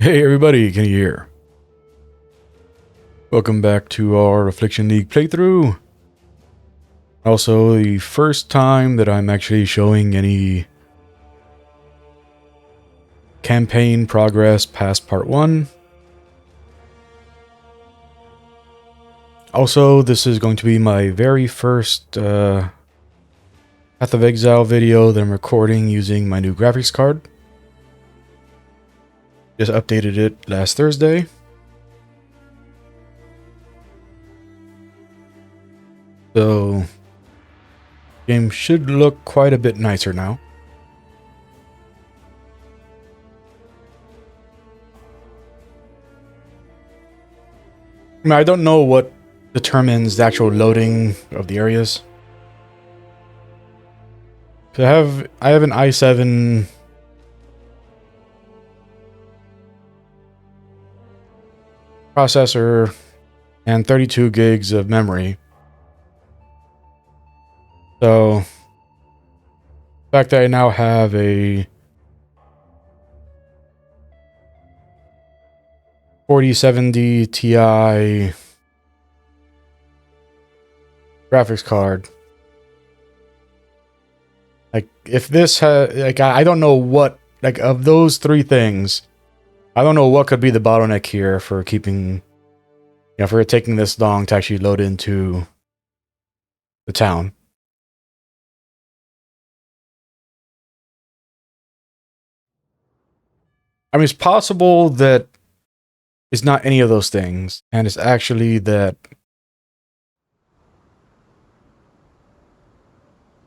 Hey everybody, Kenny here. Welcome back to our Affliction League playthrough. Also, the first time that I'm actually showing any campaign progress past part 1. Also, this is going to be my very first Path of Exile video that I'm recording using my new graphics card. Just updated it last Thursday. So, game should look quite a bit nicer now. I mean, I don't know what determines the actual loading of the areas. So I have an i7 processor and 32 gigs of memory. So, the fact that I now have a 4070 Ti graphics card, like if this I don't know what, like of those three things, I don't know what could be the bottleneck here for keeping, for it taking this long to actually load into the town. I mean, it's possible that it's not any of those things, and it's actually that,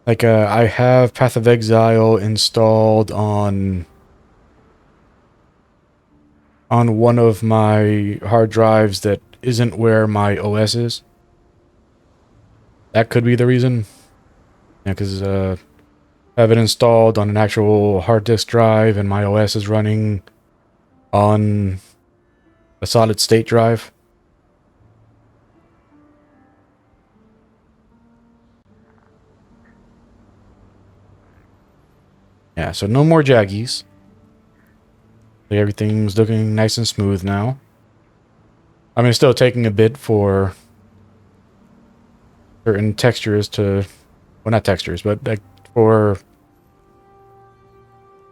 like, I have Path of Exile installed on one of my hard drives that isn't where my OS is. That could be the reason. Yeah, because I have it installed on an actual hard disk drive, and my OS is running on a solid state drive. Yeah, so no more jaggies. Everything's looking nice and smooth now. I mean, it's still taking a bit for certain textures to, well, not textures, but like for,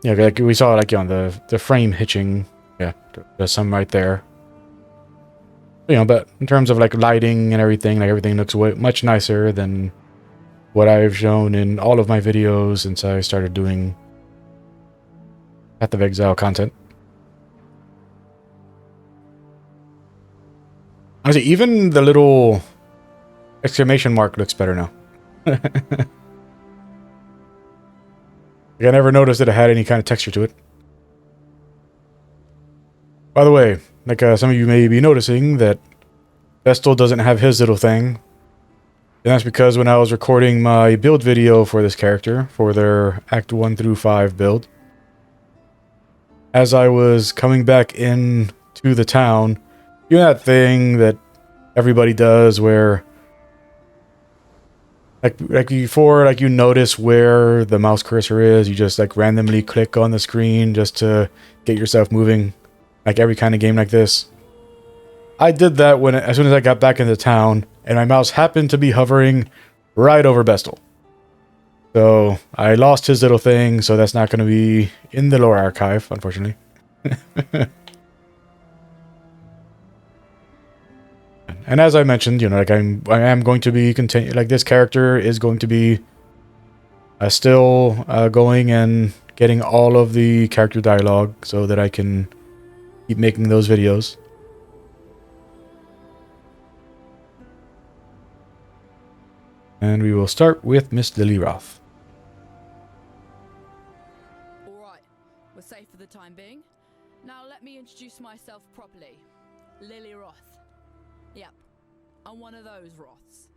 like we saw, like on the frame hitching. Yeah, there's some right there. But in terms of like lighting and everything, like everything looks much nicer than what I've shown in all of my videos since I started doing Path of Exile content. Honestly, even the little exclamation mark looks better now. Like, I never noticed that it had any kind of texture to it. By the way, like some of you may be noticing that Vestal doesn't have his little thing. And that's because when I was recording my build video for this character, for their Act 1 through 5 build, as I was coming back in to the town, that thing that everybody does where, like before, like you notice where the mouse cursor is, you just like randomly click on the screen just to get yourself moving, like every kind of game like this. I did that as soon as I got back into town, and my mouse happened to be hovering right over Bestel. So I lost his little thing, so that's not going to be in the lore archive, unfortunately. And as I mentioned, like I am going to be this character is going to be still going and getting all of the character dialogue so that I can keep making those videos. And we will start with Miss Lily Roth. Alright, we're safe for the time being. Now let me introduce myself properly. Lily Roth. Yep, I'm one of those Roths.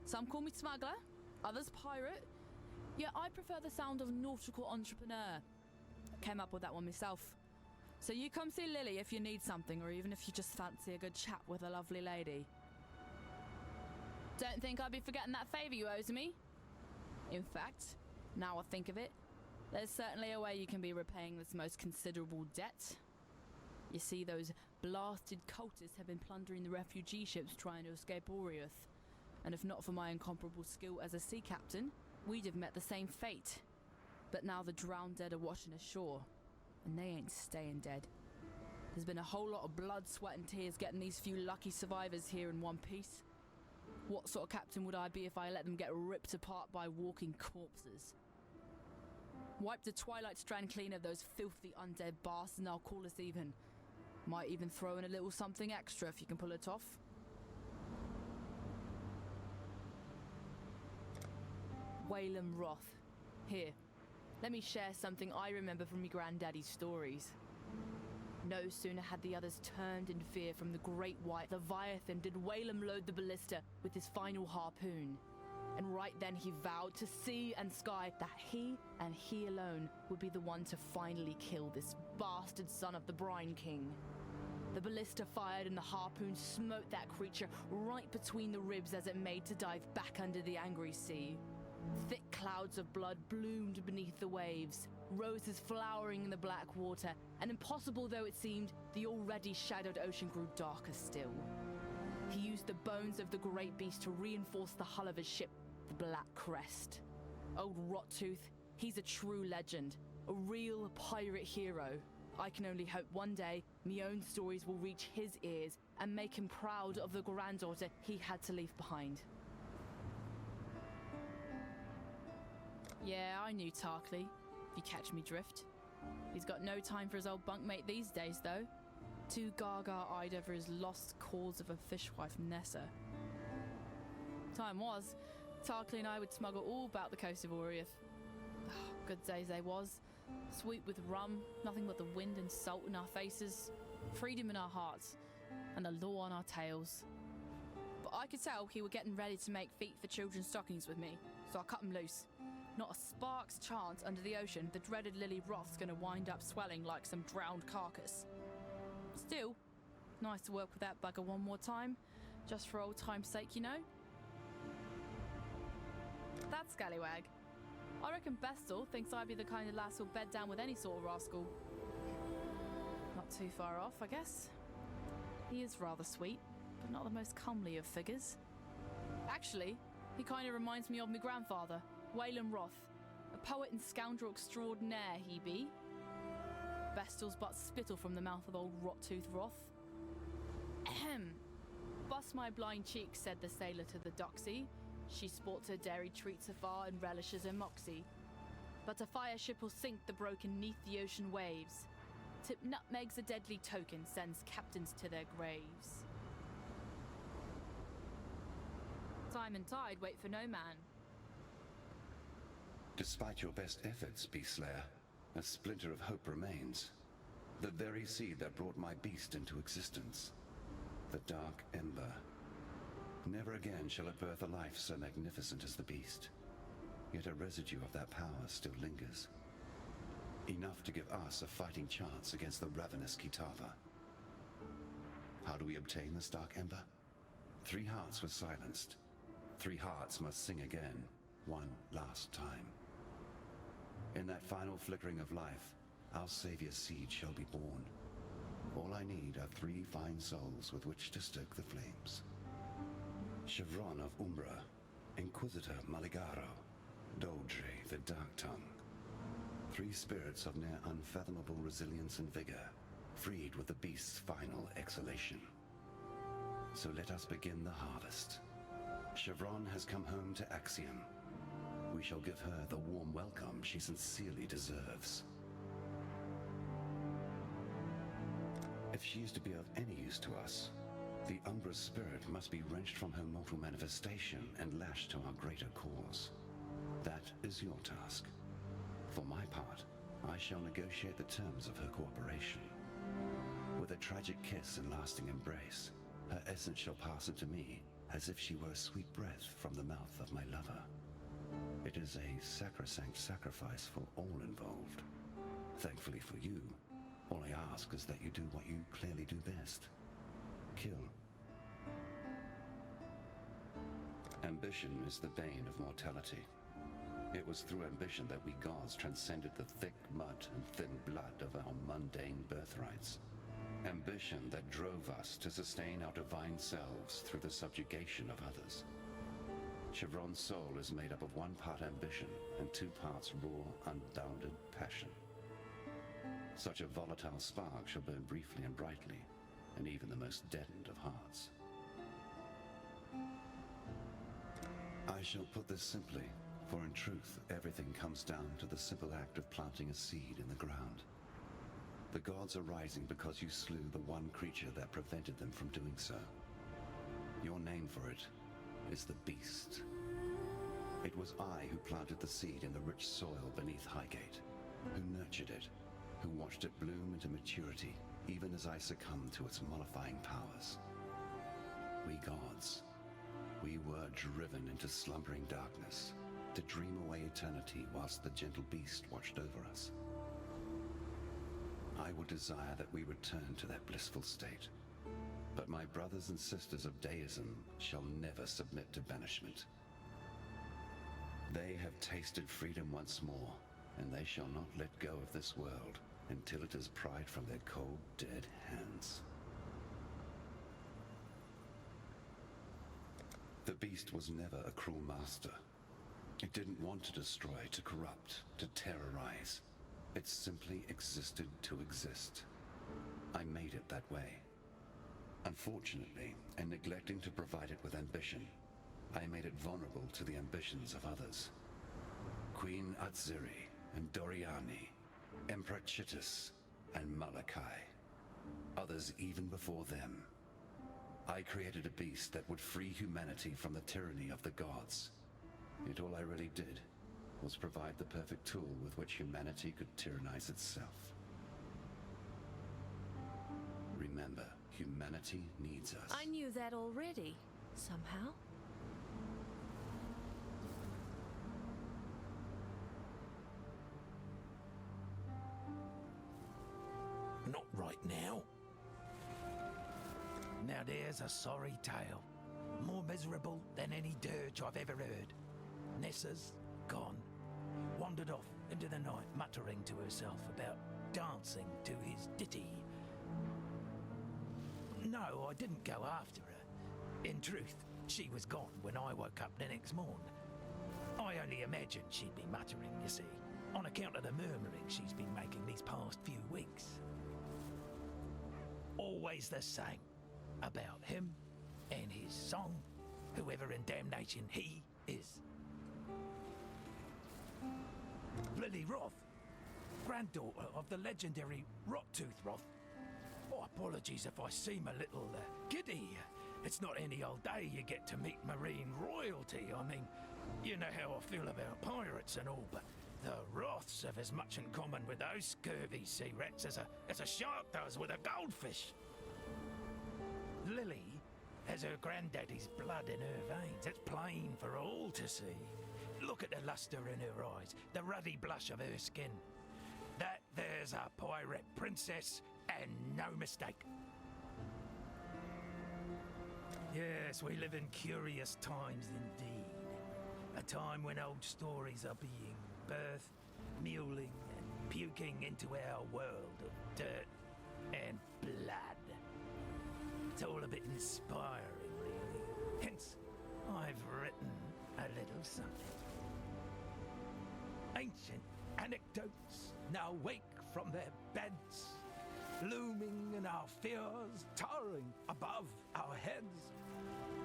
Some call me smuggler, others pirate. Yeah, I prefer the sound of nautical entrepreneur. Came up with that one myself. So you come see Lily if you need something, or even if you just fancy a good chat with a lovely lady. Don't think I'd be forgetting that favour you owe to me. In fact, now I think of it, there's certainly a way you can be repaying this most considerable debt. You see, those blasted cultists have been plundering the refugee ships trying to escape Oriath. And if not for my incomparable skill as a sea captain, we'd have met the same fate. But now the drowned dead are washing ashore, and they ain't staying dead. There's been a whole lot of blood, sweat and tears getting these few lucky survivors here in one piece. What sort of captain would I be if I let them get ripped apart by walking corpses? Wipe the Twilight Strand clean of those filthy undead bastards and I'll call us even. Might even throw in a little something extra if you can pull it off. Whalem Wraith. Here, let me share something I remember from your granddaddy's stories. No sooner had the others turned in fear from the great white Leviathan did Whalem load the ballista with his final harpoon. And right then he vowed to sea and sky that he and he alone would be the one to finally kill this bastard son of the Brine King. The ballista fired and the harpoon smote that creature right between the ribs as it made to dive back under the angry sea. Thick clouds of blood bloomed beneath the waves, roses flowering in the black water, and impossible though it seemed, the already shadowed ocean grew darker still. He used the bones of the great beast to reinforce the hull of his ship, the Black Crest. Old Rottooth, he's a true legend, a real pirate hero. I can only hope one day my own stories will reach his ears and make him proud of the granddaughter he had to leave behind. Yeah, I knew Tarkley, if you catch me drift. He's got no time for his old bunkmate these days, though. Too gaga-eyed over his lost cause of a fishwife Nessa. Time was, Tarkley and I would smuggle all about the coast of Oriath. Oh, good days they was. Sweet with rum, nothing but the wind and salt in our faces, freedom in our hearts, and the law on our tails. But I could tell he were getting ready to make feet for children's stockings with me, so I cut him loose. Not a spark's chance under the ocean the dreaded Lily Roth's gonna wind up swelling like some drowned carcass. Still, nice to work with that bugger one more time, just for old time's sake, you know? That scallywag. I reckon Bestel thinks I'd be the kind of lass who'll bed down with any sort of rascal. Not too far off, I guess. He is rather sweet, but not the most comely of figures. Actually, he kind of reminds me of my grandfather, Whalem Wraith, a poet and scoundrel extraordinaire he be. Bestel's but spittle from the mouth of old Rottooth Wrath. Ahem. Bust my blind cheek, said the sailor to the doxy. She sports her dairy treats afar and relishes her moxie. But a fire ship will sink the broken neath the ocean waves. Tip nutmegs a deadly token, sends captains to their graves. Time and tide wait for no man. Despite your best efforts, Beast Slayer, a splinter of hope remains. The very seed that brought my beast into existence. The Dark Ember. Never again shall it birth a life so magnificent as the beast. Yet a residue of that power still lingers. Enough to give us a fighting chance against the ravenous Kitava. How do we obtain this Dark Ember? 3 hearts were silenced. 3 hearts must sing again, one last time. In that final flickering of life, our Savior's seed shall be born. All I need are 3 fine souls with which to stoke the flames. Chevron of Umbra, Inquisitor Maligaro, Doldre the Dark Tongue. 3 spirits of near unfathomable resilience and vigor, freed with the beast's final exhalation. So let us begin the harvest. Chevron has come home to Axiom. We shall give her the warm welcome she sincerely deserves. If she is to be of any use to us, the Umbra's spirit must be wrenched from her mortal manifestation and lashed to our greater cause. That is your task. For my part, I shall negotiate the terms of her cooperation. With a tragic kiss and lasting embrace, her essence shall pass into me as if she were a sweet breath from the mouth of my lover. It is a sacrosanct sacrifice for all involved. Thankfully for you, all I ask is that you do what you clearly do best. Kill. Ambition is the bane of mortality. It was through ambition that we gods transcended the thick mud and thin blood of our mundane birthrights. Ambition that drove us to sustain our divine selves through the subjugation of others. Chevron's soul is made up of 1 part ambition and 2 parts raw, unbounded passion. Such a volatile spark shall burn briefly and brightly, and even the most deadened of hearts. I shall put this simply, for in truth, everything comes down to the simple act of planting a seed in the ground. The gods are rising because you slew the one creature that prevented them from doing so. Your name for it is the Beast. It was I who planted the seed in the rich soil beneath Highgate, who nurtured it, who watched it bloom into maturity, even as I succumbed to its mollifying powers. We gods, we were driven into slumbering darkness, to dream away eternity whilst the gentle beast watched over us. I would desire that we return to that blissful state, but my brothers and sisters of deism shall never submit to banishment. They have tasted freedom once more, and they shall not let go of this world until it is pried from their cold, dead hands. The beast was never a cruel master. It didn't want to destroy, to corrupt, to terrorize. It simply existed to exist. I made it that way. Unfortunately, in neglecting to provide it with ambition, I made it vulnerable to the ambitions of others. Queen Atziri and Doriani, Emperor Chittus and Malachi. Others even before them. I created a beast that would free humanity from the tyranny of the gods. Yet all I really did was provide the perfect tool with which humanity could tyrannize itself. Remember, humanity needs us. I knew that already, somehow. Not right now. Now there's a sorry tale. More miserable than any dirge I've ever heard. Nessa's gone. Wandered off into the night, muttering to herself about dancing to his ditty. No, I didn't go after her. In truth, she was gone when I woke up the next morn. I only imagined she'd be muttering, you see, on account of the murmuring she's been making these past few weeks. Always the same. About him and his song, whoever in damnation he is. Lily Roth, granddaughter of the legendary Rottooth Roth. Oh, apologies if I seem a little giddy. It's not any old day you get to meet marine royalty. I mean, you know how I feel about pirates and all, but the Roths have as much in common with those scurvy sea rats as a shark does with a goldfish. Lily has her granddaddy's blood in her veins. It's plain for all to see. Look at the luster in her eyes, the ruddy blush of her skin. That there's a pirate princess, and no mistake. Yes, we live in curious times indeed. A time when old stories are being birthed, mewling and puking into our world of dirt and blood. It's all a bit inspiring, really. Hence, I've written a little something. Ancient anecdotes now wake from their beds, looming in our fears, towering above our heads.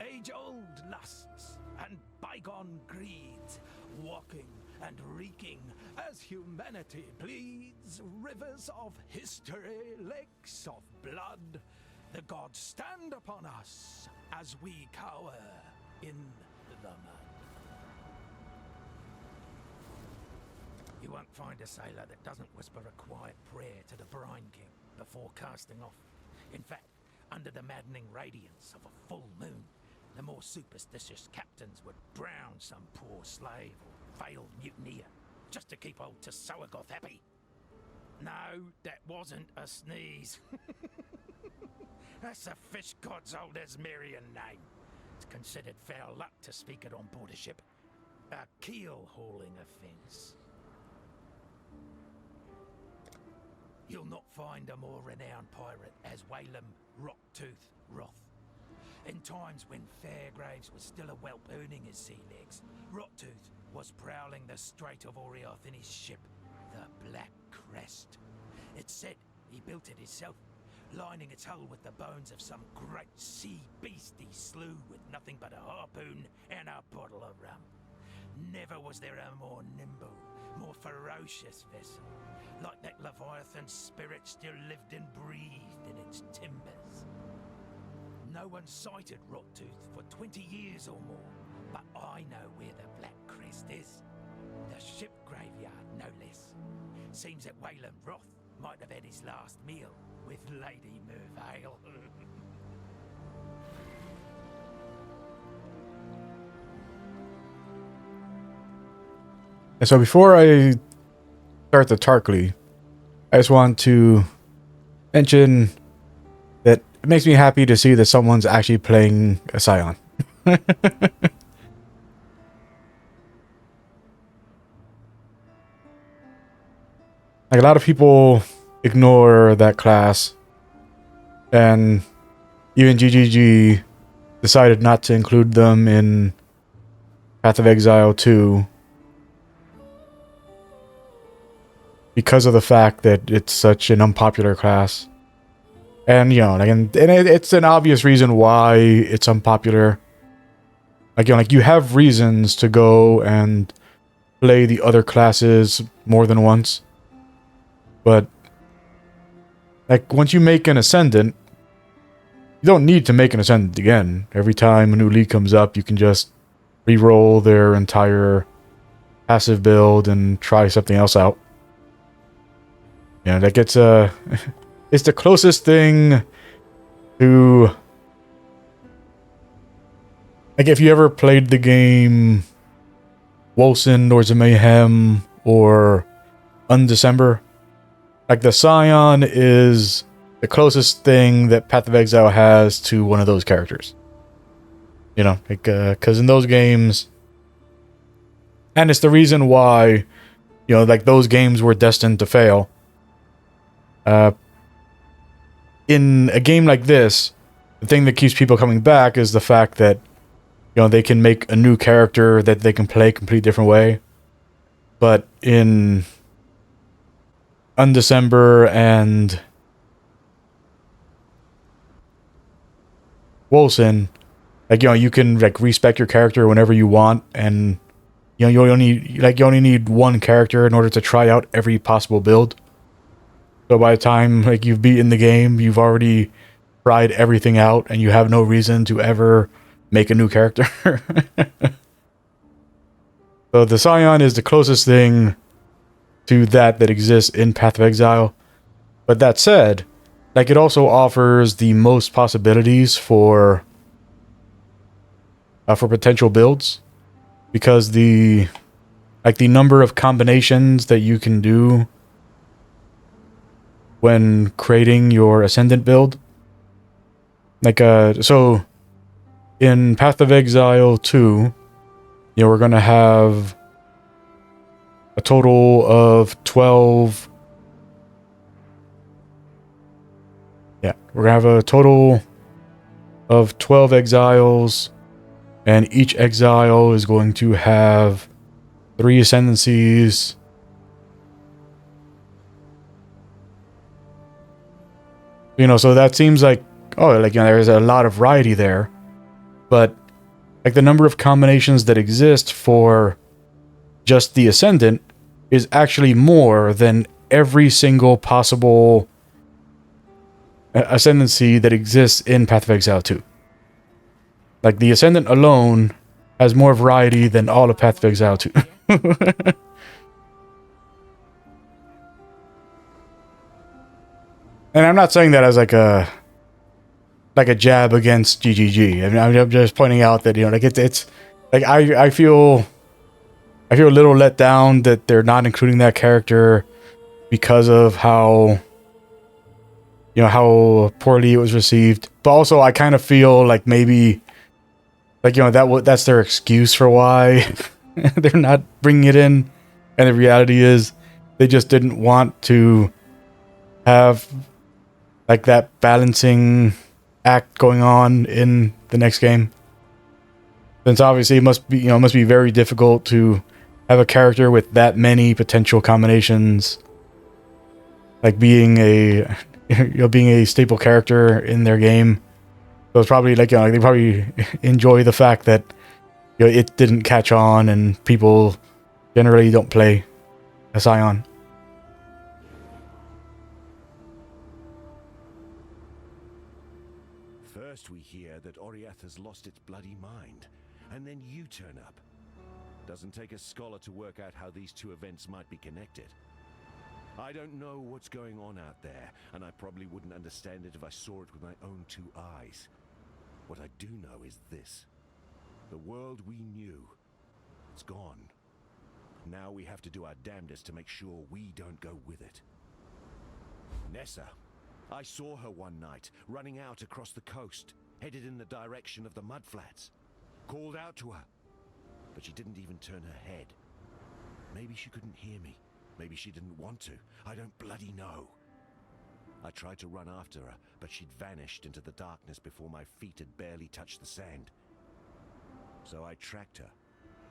Age-old lusts and bygone greeds, walking and reeking as humanity bleeds. Rivers of history, lakes of blood. The gods stand upon us as we cower in the mud. You won't find a sailor that doesn't whisper a quiet prayer to the Brine King before casting off. In fact, under the maddening radiance of a full moon, the more superstitious captains would drown some poor slave or failed mutineer just to keep old Tsoagoth happy. No, that wasn't a sneeze. That's a fish god's old Esmerian name. It's considered foul luck to speak it on board a ship. A keel-hauling offence. you'll not find a more renowned pirate as Whalem Rocktooth Wrath. In times when Fairgraves was still a whelp earning his sea legs, Rocktooth was prowling the Strait of Orioth in his ship, the Black Crest. It's said he built it himself, lining its hull with the bones of some great sea beast he slew with nothing but a harpoon and a bottle of rum. Never was there a more nimble, more ferocious vessel. Like that Leviathan spirit still lived and breathed in its timbers. No one sighted Rocktooth for 20 years or more, but I know where the Black Crest is. The ship graveyard, no less. Seems that Whalem Wrath might have had his last meal with Lady Mervale. And so before I start the Tarkly, I just want to mention that it makes me happy to see that someone's actually playing a Scion. Like, a lot of people ignore that class, and even GGG decided not to include them in Path of Exile 2 because of the fact that it's such an unpopular class. And, you know, like, and it's an obvious reason why it's unpopular. Like, you know, like, you have reasons to go and play the other classes more than once. But, like, once you make an Ascendant, you don't need to make an Ascendant again. Every time a new league comes up, you can just re-roll their entire passive build and try something else out. You know, that gets it's the closest thing to, like, if you ever played the game Wolcen, Lords of Mayhem, or Undecember, like, the Scion is the closest thing that Path of Exile has to one of those characters. You know, like, because in those games, and it's the reason why, you know, like, those games were destined to fail. In a game like this, the thing that keeps people coming back is the fact that, you know, they can make a new character that they can play a completely different way. But in Undecember and Wolcen, like, you know, you can, like, respec your character whenever you want, and, you know, you only need one character in order to try out every possible build. So by the time, like, you've beaten the game, you've already tried everything out, and you have no reason to ever make a new character. So the Scion is the closest thing to that exists in Path of Exile. But that said, like, it also offers the most possibilities for potential builds, because the number of combinations that you can do when creating your Ascendant build. Like, so in Path of Exile 2, you know, we're gonna have a total of 12. Yeah, we're gonna have a total of 12 exiles, and each exile is going to have 3 ascendancies. You know, so that seems like, oh, like, you know, there's a lot of variety there. But, like, the number of combinations that exist for just the Ascendant is actually more than every single possible ascendancy that exists in Path of Exile 2. Like, the Ascendant alone has more variety than all of Path of Exile 2. And I'm not saying that as like a jab against GGG. I mean, I'm just pointing out that, you know, like, it's like, I feel a little let down that they're not including that character because of how, you know, how poorly it was received. But also, I kind of feel like maybe, like, you know, that's their excuse for why they're not bringing it in. And the reality is, they just didn't want to have like that balancing act going on in the next game. Since obviously it must be, it must be very difficult to have a character with that many potential combinations, like being a being a staple character in their game. So it's probably like, they probably enjoy the fact that it didn't catch on and people generally don't play a Scion. First we hear that Oriath has lost its bloody mind, and then you turn up. Doesn't take a scholar to work out how these two events might be connected. I don't know what's going on out there, and I probably wouldn't understand it if I saw it with my own two eyes. What I do know is this. The world we knew, it's gone. Now we have to do our damnedest to make sure we don't go with it. Nessa. I saw her one night, running out across the coast, headed in the direction of the mudflats. Called out to her, but she didn't even turn her head. Maybe she couldn't hear me. Maybe she didn't want to. I don't bloody know. I tried to run after her, but she'd vanished into the darkness before my feet had barely touched the sand. So I tracked her,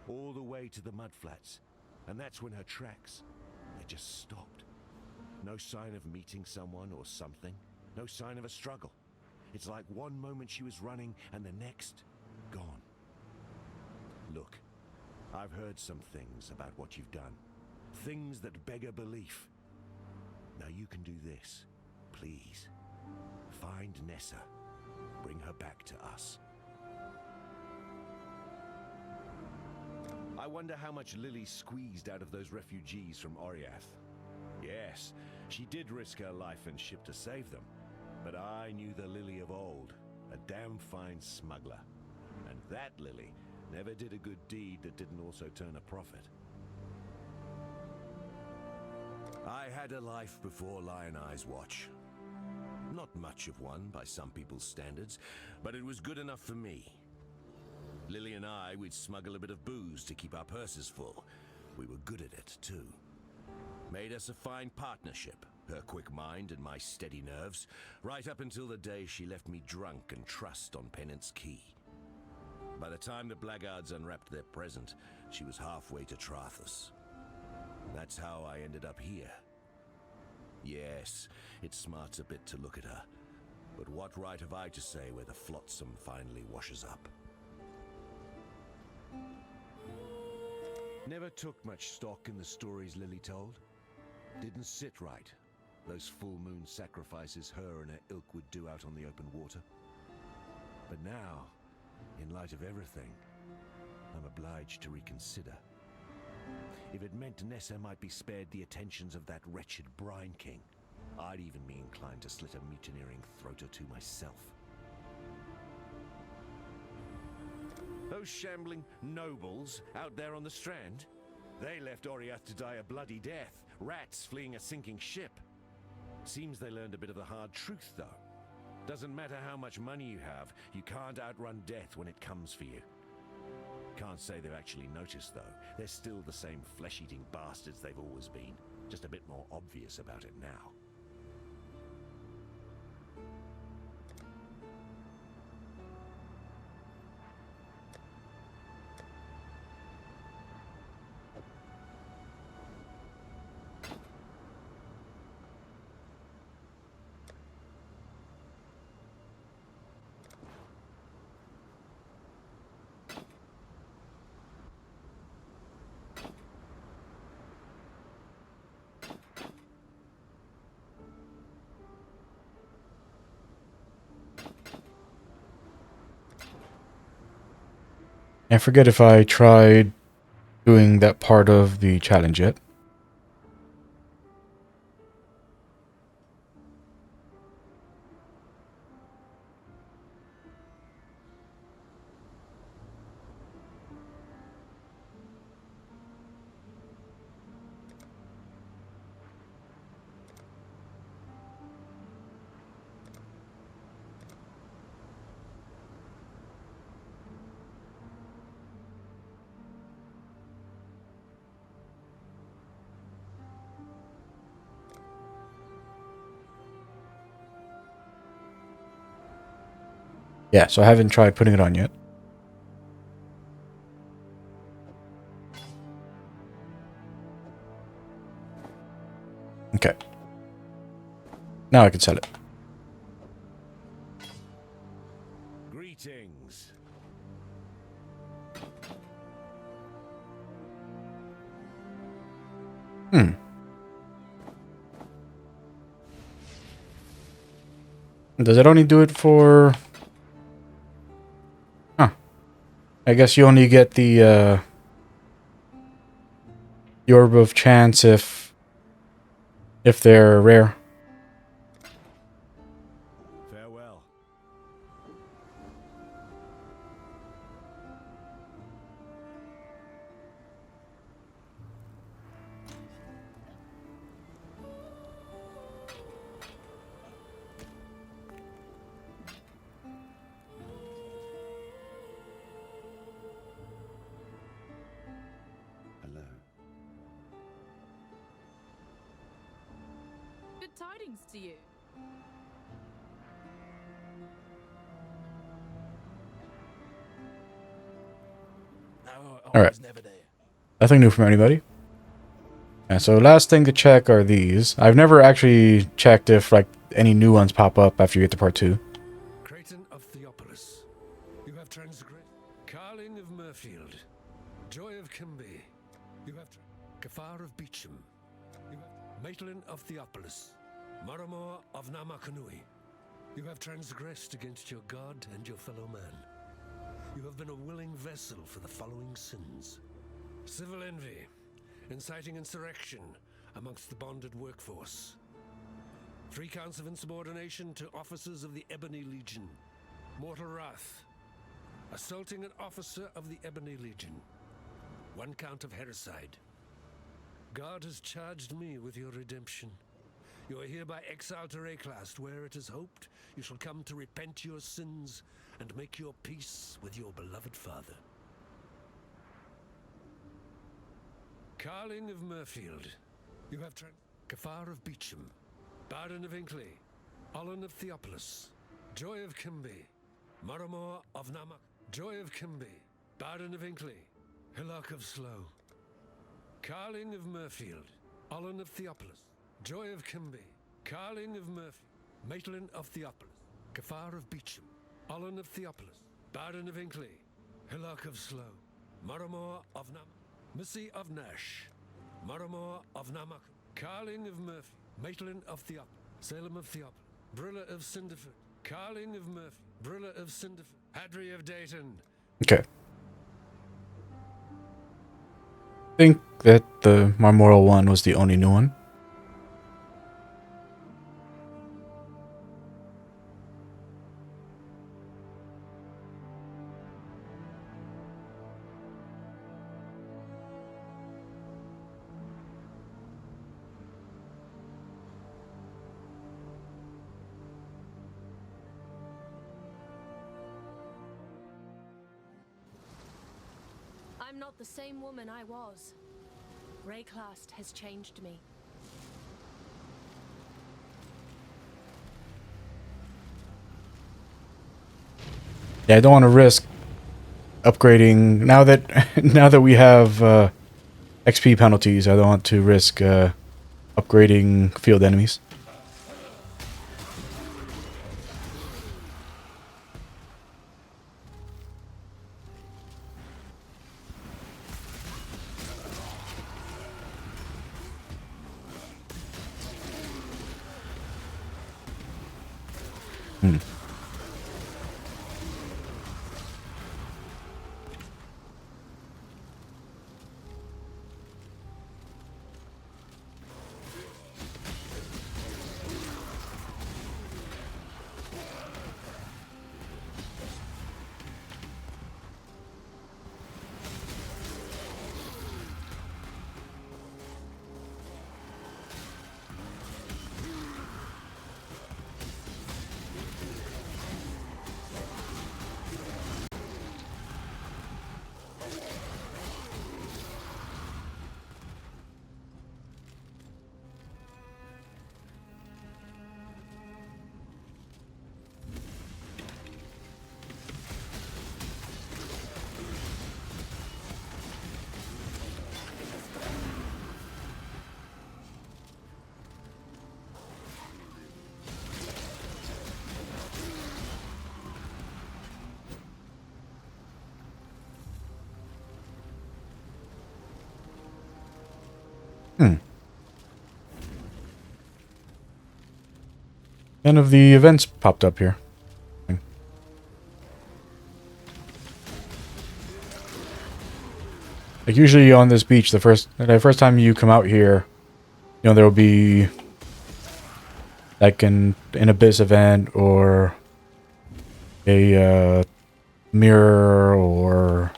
all the way to the mudflats, and that's when her tracks, they just stopped. No sign of meeting someone or something. No sign of a struggle. It's like one moment she was running and the next, gone. Look, I've heard some things about what you've done. Things that beg a belief. Now you can do this. Please. Find Nessa. Bring her back to us. I wonder how much Lily squeezed out of those refugees from Oriath. Yes, she did risk her life and ship to save them. But I knew the Lily of old, a damn fine smuggler. And that Lily never did a good deed that didn't also turn a profit. I had a life before Lion Eye's watch. Not much of one by some people's standards, but it was good enough for me. Lily and I, we'd smuggle a bit of booze to keep our purses full. We were good at it, too. Made us a fine partnership, her quick mind and my steady nerves, right up until the day she left me drunk and trussed on Penance Key. By the time the blackguards unwrapped their present, she was halfway to Trathus. That's how I ended up here. Yes, it smarts a bit to look at her, but what right have I to say where the flotsam finally washes up? Never took much stock in the stories Lily told. Didn't sit right. Those full moon sacrifices her and her ilk would do out on the open water. But now, in light of everything, I'm obliged to reconsider. If it meant Nessa might be spared the attentions of that wretched Brine King, I'd even be inclined to slit a mutineering throat or two myself. Those shambling nobles out there on the strand, they left Oriath to die a bloody death, rats fleeing a sinking ship. Seems they learned a bit of the hard truth, though. Doesn't matter how much money you have, you can't outrun death when it comes for you. Can't say they've actually noticed, though. They're still the same flesh-eating bastards they've always been, just a bit more obvious about it now. I forget if I tried doing that part of the challenge yet. Yeah, so I haven't tried putting it on yet. Okay. Now I can sell it. Greetings. Does it only do it for... Huh. I guess you only get the orb of chance if they're rare. Farewell. Hello. Good tidings to you. No, I All right. was never there. Nothing new from anybody. And so last thing to check are these. I've never actually checked if like any new ones pop up after you get to part 2. Creighton of Theopolis, you have transgressed. Carling of Murfield, Joy of Kimby, you have Gafar of Beecham, you have Maitland of Theopolis, Maramor of Namakanui. You have transgressed against your God and your fellow man. You have been a willing vessel for the following sins: civil envy, inciting insurrection amongst the bonded workforce, 3 counts of insubordination to officers of the Ebony Legion, mortal wrath, assaulting an officer of the Ebony Legion, 1 count of hericide. God has charged me with your redemption. You are hereby exiled to Wraith, where it is hoped you shall come to repent your sins and make your peace with your beloved father. Carling of Murfield, you have Gafar of Beecham, Baron of Inkley, Olin of Theopolis, Joy of Kimby, Maramor of Namak, Joy of Kimby, Baron of Inkley, Hillock of Slow, Carling of Murfield, Olin of Theopolis, Joy of Kimby, Carling of Murphy, Maitland of Theopolis, Gafar of Beecham, Olin of Theopolis, Baron of Inkley, Hillock of Slow, Maramor of Namak, Missy of Nash, Maramor of Namak, Carling of Murphy, Maitland of Theopolis, Salem of Theopolis, Brilla of Cinderford, Carling of Murphy, Brilla of Cinderford, Hadri of Dayton. Okay. I think that the Marmoral one was the only new one. I'm not the same woman I was. Wraith has changed me. Yeah, I don't want to risk upgrading now that we have XP penalties. I don't want to risk upgrading field enemies. None of the events popped up here. Like usually on this beach, the first time you come out here, you know, there will be like an abyss event or a mirror or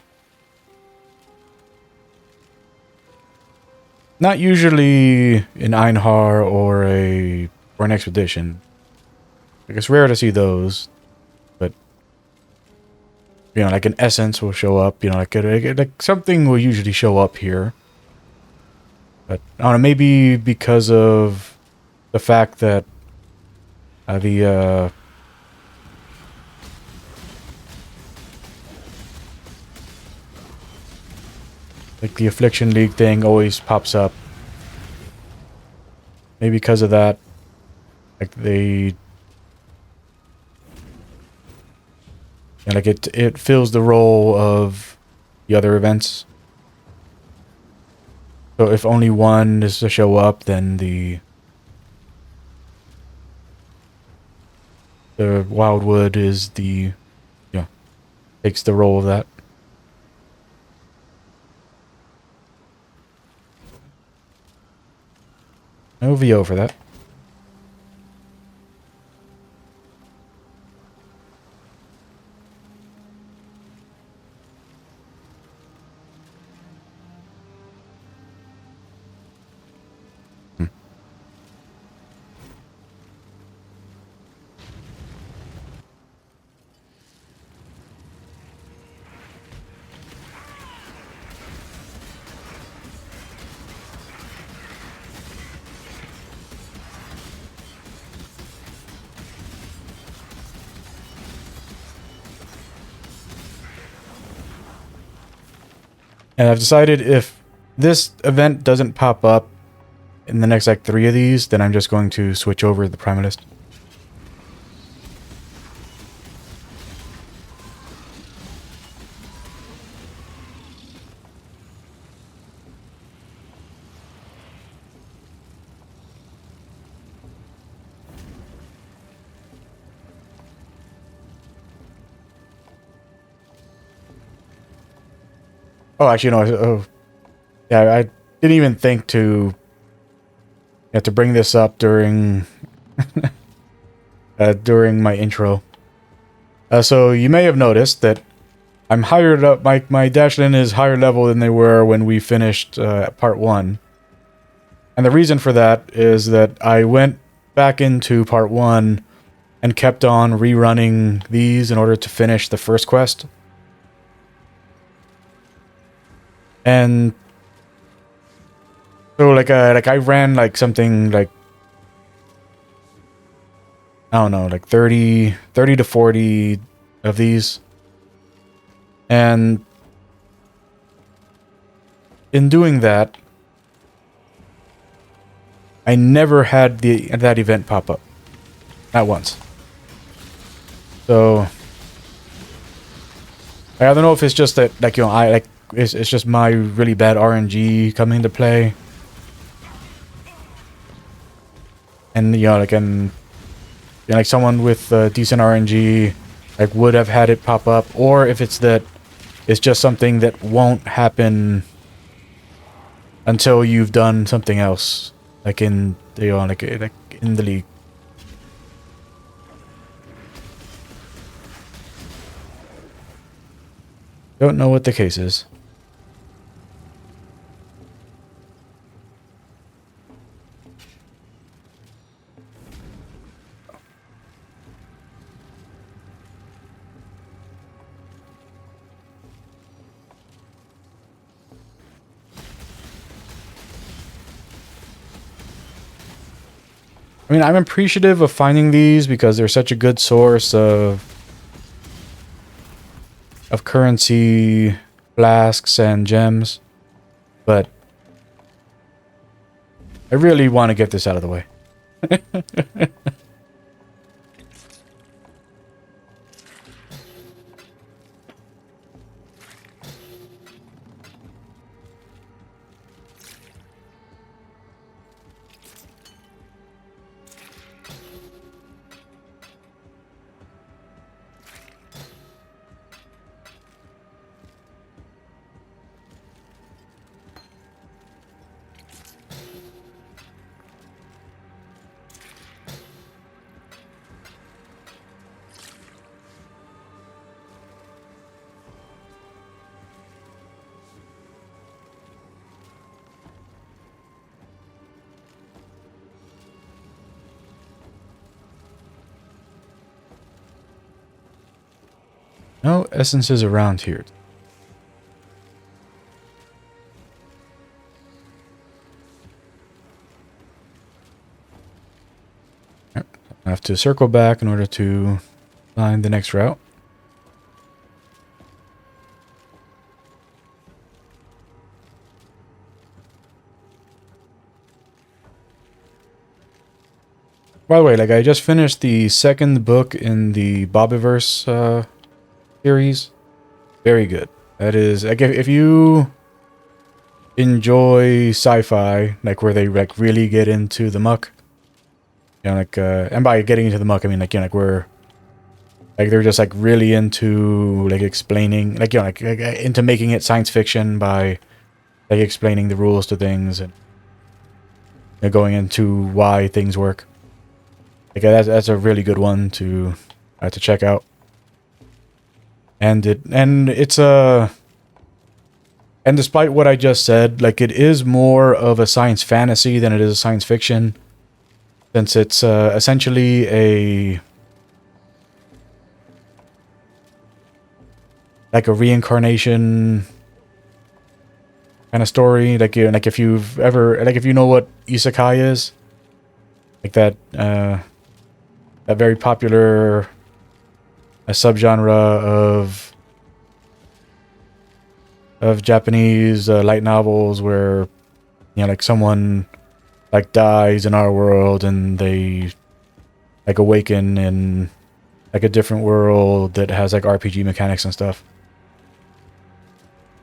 not usually an Einhar or an expedition. Like it's rare to see those, but you know, like an essence will show up. You know, like something will usually show up here. But I don't know, maybe because of the fact that the like the Affliction League thing always pops up. Maybe because of that, like and like it fills the role of the other events. So if only one is to show up, then the Wildwood is takes the role of that. No VO for that. And I've decided if this event doesn't pop up in the next like 3 of these, then I'm just going to switch over to the Primalist. Oh, actually, no. Oh, yeah, I didn't even think to bring this up during during my intro. So you may have noticed that I'm higher up. My Dashlin is higher level than they were when we finished part 1, and the reason for that is that I went back into part 1 and kept on rerunning these in order to finish the first quest. And so like I ran like something like I don't know, like 30 to 40 of these. And in doing that, I never had that event pop up. Not once. So I don't know if it's just that, like, you know, it's just my really bad RNG coming into play. And, you know, like someone with decent RNG, like, would have had it pop up. Or if it's that it's just something that won't happen until you've done something else. Like in, you know, like in the league. Don't know what the case is. I mean, I'm appreciative of finding these because they're such a good source of currency, flasks, and gems. But I really want to get this out of the way. No essences around here. I have to circle back in order to find the next route. By the way, like I just finished the second book in the Bobbiverse series. Very good. That is, like, if you enjoy sci-fi, like where they like really get into the muck, you know, like, and by getting into the muck, I mean like, you know, like where, like they're just like really into like explaining, like, you know, like into making it science fiction by like explaining the rules to things and you know, going into why things work. Like that's a really good one to check out. And it's a and despite what I just said, like it is more of a science fantasy than it is a science fiction, since it's essentially a like a reincarnation kind of story. Like you like if you've ever like if you know what isekai is, like that that very popular a subgenre of Japanese light novels where you know like someone like dies in our world and they like awaken in like a different world that has like RPG mechanics and stuff.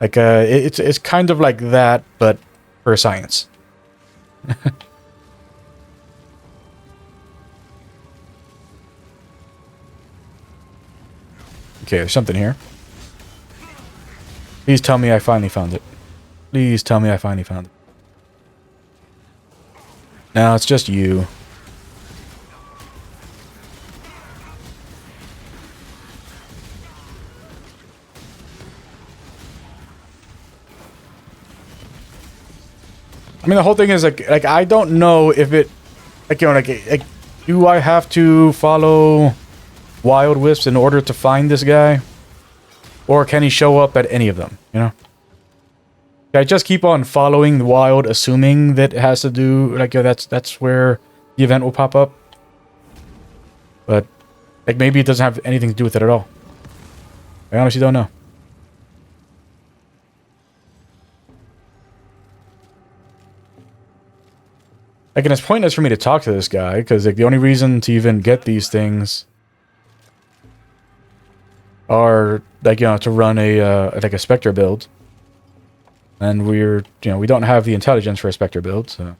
Like it's kind of like that but for science. Okay, there's something here. Please tell me I finally found it. Please tell me I finally found it. No, it's just you. I mean, the whole thing is like I don't know if it, like you know, like do I have to follow Wild Wisps in order to find this guy? Or can he show up at any of them, you know? I just keep on following the wild, assuming that it has to do, like, you know, that's where the event will pop up. But, like, maybe it doesn't have anything to do with it at all. I honestly don't know. Like, and it's pointless for me to talk to this guy, because, like, the only reason to even get these things are like you know to run a like a Spectre build, and we're you know we don't have the intelligence for a Spectre build, so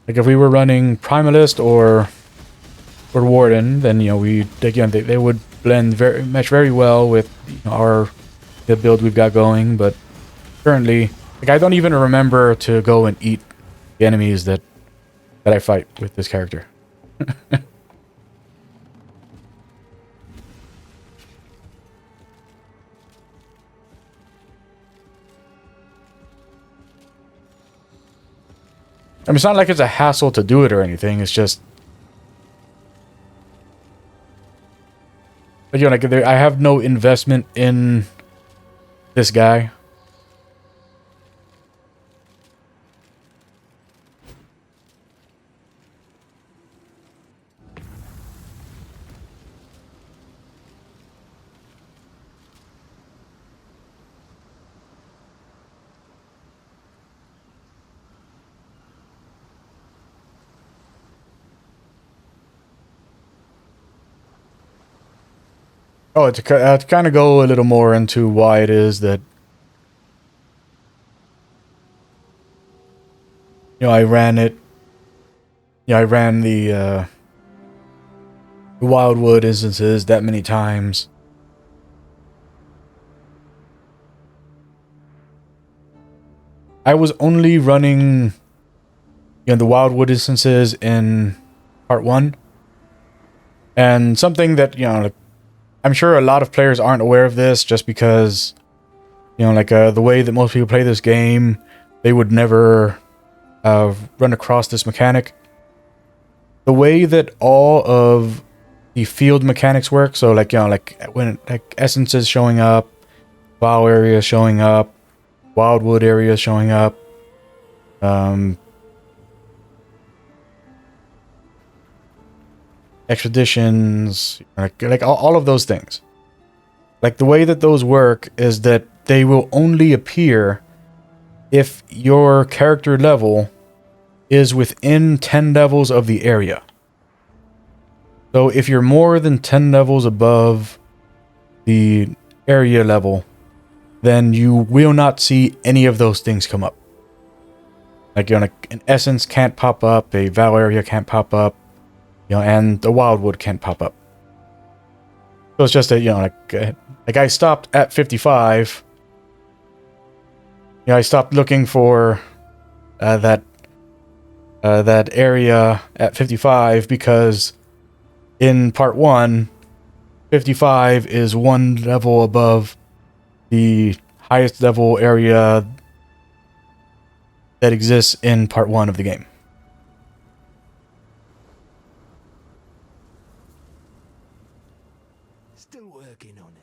like if we were running Primalist or Warden, then you know we again they would blend very well with you know, the build we've got going, but currently like I don't even remember to go and eat the enemies that I fight with this character. I mean, it's not like it's a hassle to do it or anything. It's just, but you know, like I have no investment in this guy. Oh, to kind of go a little more into why it is that you know I ran it. You know, I ran the Wildwood instances that many times. I was only running, you know, the Wildwood instances in part 1, and something that you know, like, I'm sure a lot of players aren't aware of this, just because, you know, like the way that most people play this game, they would never run across this mechanic. The way that all of the field mechanics work, so like, you know, like when like essences showing up, WoW areas showing up, Wildwood areas showing up, expeditions, like all of those things. Like the way that those work is that they will only appear if your character level is within 10 levels of the area. So if you're more than 10 levels above the area level, then you will not see any of those things come up. Like, you know, like an essence can't pop up, a Val area can't pop up, you know, and the Wildwood can't pop up. So it's just that, you know, like I stopped at 55. You know, I stopped looking for that area at 55 because in part 1, 55 is one level above the highest level area that exists in part 1 of the game. Still working on it.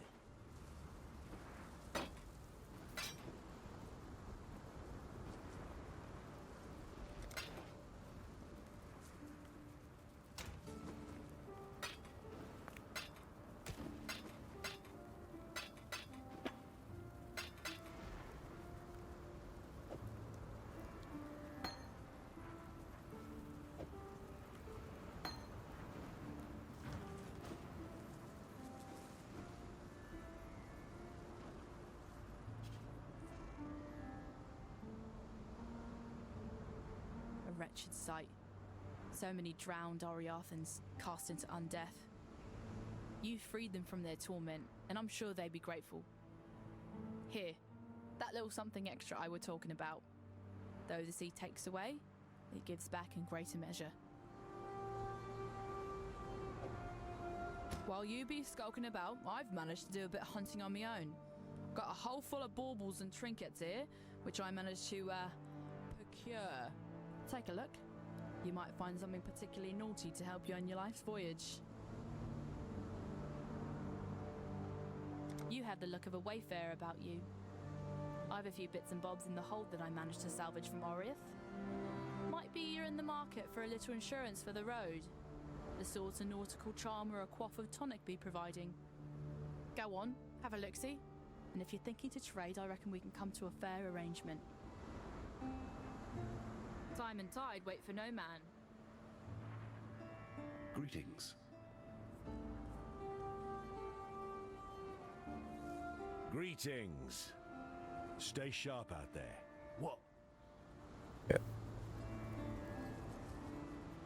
A wretched sight. So many drowned Oriathans cast into undeath. You freed them from their torment, and I'm sure they'd be grateful. Here, that little something extra I were talking about. Though the sea takes away, it gives back in greater measure. While you be skulking about, I've managed to do a bit of hunting on my own. Got a hole full of baubles and trinkets here, which I managed to, procure. Take a look. You might find something particularly naughty to help you on your life's voyage. You have the look of a wayfarer about you. I've a few bits and bobs in the hold that I managed to salvage from Wraith. Might be you're in the market for a little insurance for the road. The sort of nautical charm or a quaff of tonic be providing. Go on, have a look-see. And if you're thinking to trade, I reckon we can come to a fair arrangement. Time and tide wait for no man. Greetings. Greetings. Stay sharp out there. What?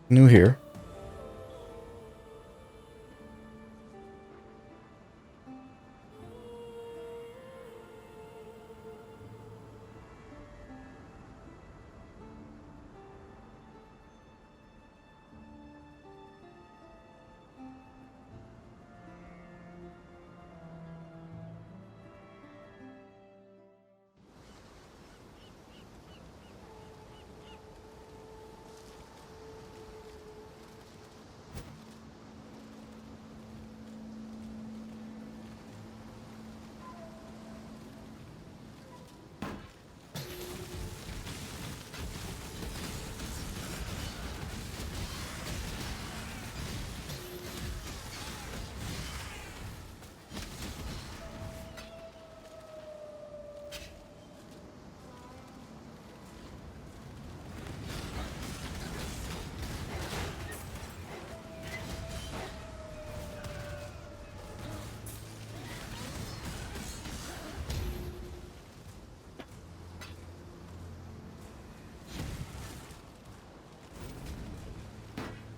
New here.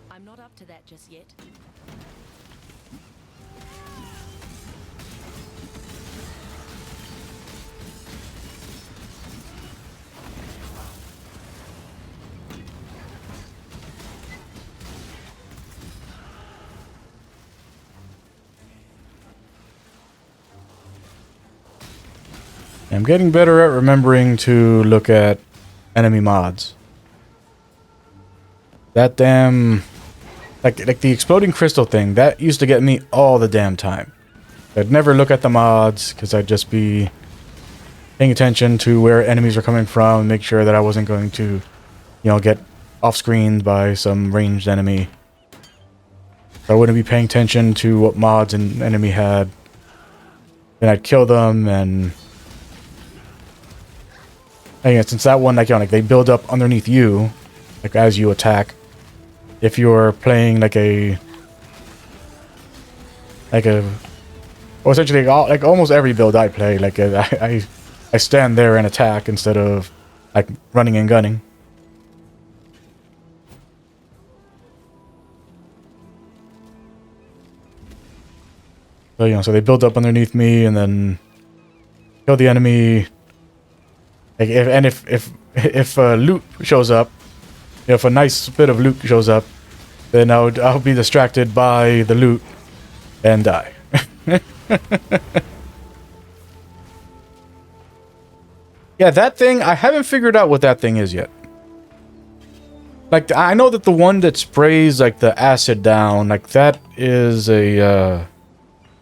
I'm not up to that just yet. I'm getting better at remembering to look at enemy mods. That damn... Like the exploding crystal thing, that used to get me all the damn time. I'd never look at the mods, because I'd just be paying attention to where enemies are coming from, and make sure that I wasn't going to, you know, get off-screened by some ranged enemy. So I wouldn't be paying attention to what mods an enemy had. Then I'd kill them, and yeah, since that one, like, you know, like they build up underneath you, like as you attack. If you're playing like a, well, essentially like almost every build I play, like I stand there and attack instead of like running and gunning. So, you know, so they build up underneath me and then kill the enemy. Like if loot shows up, if a nice bit of loot shows up, then I'll be distracted by the loot and die. Yeah, that thing, I haven't figured out what that thing is yet. Like, I know that the one that sprays like the acid down, like that is a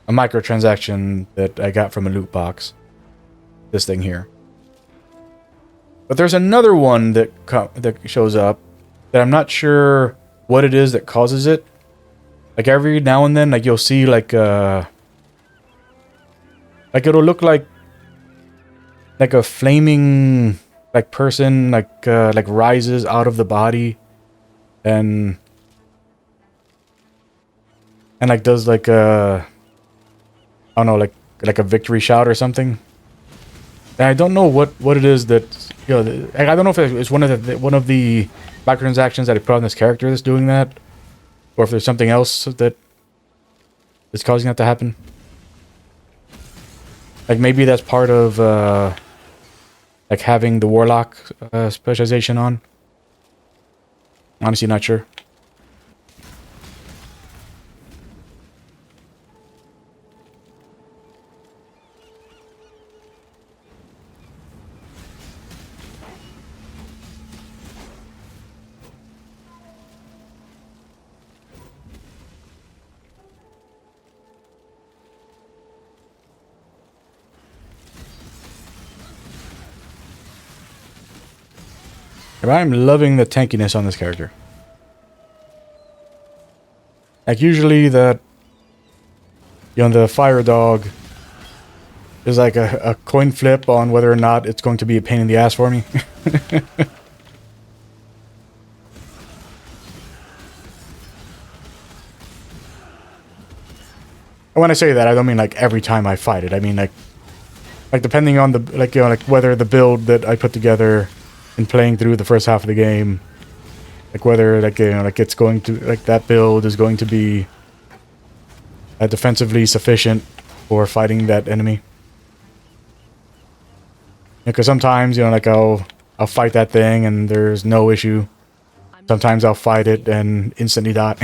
microtransaction that I got from a loot box. This thing here. But there's another one that shows up that I'm not sure what it is that causes it. Like every now and then, like you'll see like it'll look like a flaming like person like rises out of the body and like does like I don't know, like a victory shout or something. And I don't know what it is that, you know, I don't know if it's one of the microtransactions that I put on this character that's doing that, or if there's something else that is causing that to happen. Like maybe that's part of like having the warlock specialization on. Honestly, not sure. I'm loving the tankiness on this character. Like usually that, you know, the fire dog is like a coin flip on whether or not it's going to be a pain in the ass for me. And when I say that, I don't mean like every time I fight it. I mean like depending on the, like, you know, like whether the build that I put together in playing through the first half of the game, like whether like, you know, like it's going to, like that build is going to be defensively sufficient for fighting that enemy. Because sometimes, you know, like I'll fight that thing and there's no issue. Sometimes I'll fight it and instantly die.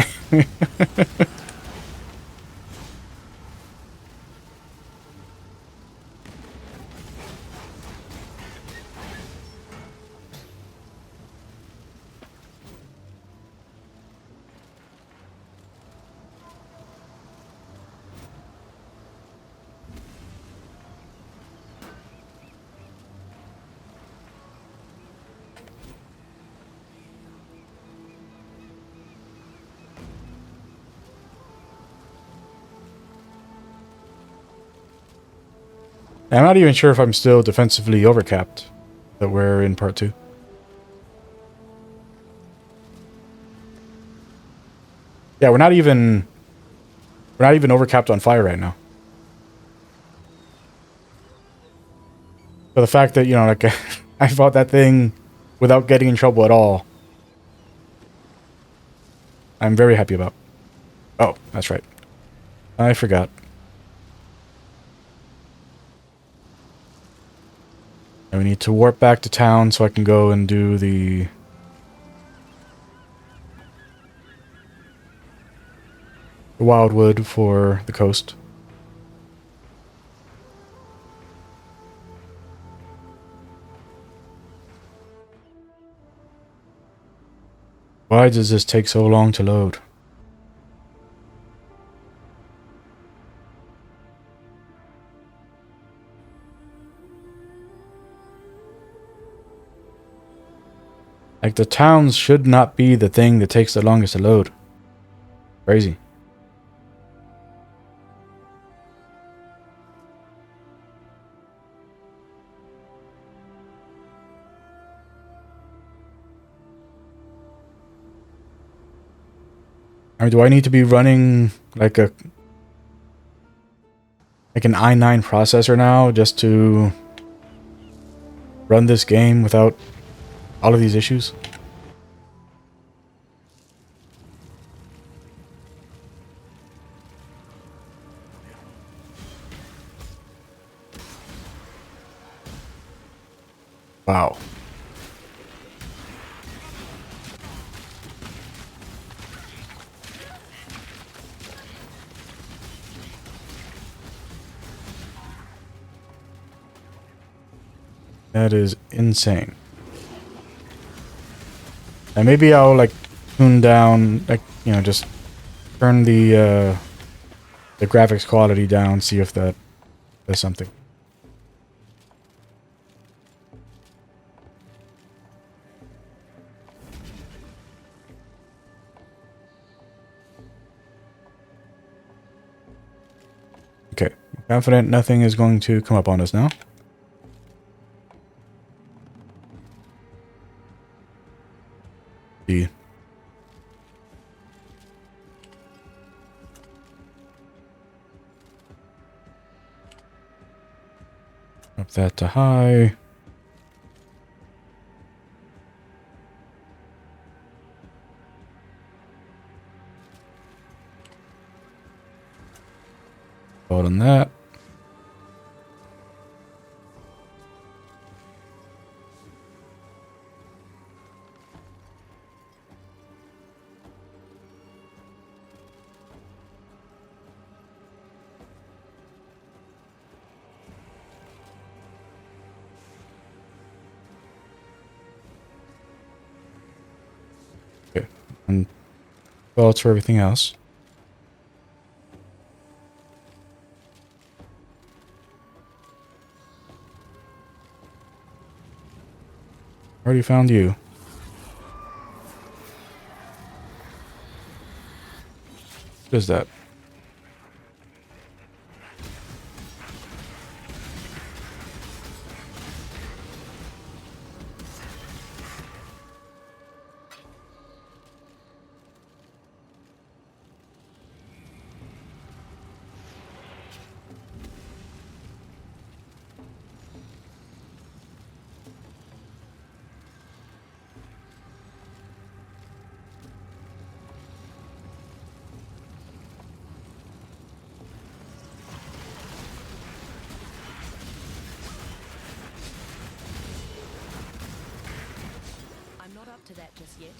I'm not even sure if I'm still defensively overcapped that we're in part 2. Yeah, we're not even overcapped on fire right now. So the fact that, you know, like I fought that thing without getting in trouble at all, I'm very happy about. Oh, that's right. I forgot. And we need to warp back to town so I can go and do the wildwood for the coast. Why does this take so long to load? Like, the towns should not be the thing that takes the longest to load. Crazy. I mean, do I need to be running like an i9 processor now just to run this game without all of these issues? Wow. That is insane. And maybe I'll like tune down, like, you know, just turn the graphics quality down, see if that does something. Okay, confident nothing is going to come up on us now. See. Up that to high. Hold on that. Okay, and well, it's for everything else. Already found you. What is that? I'm not up to that just yet.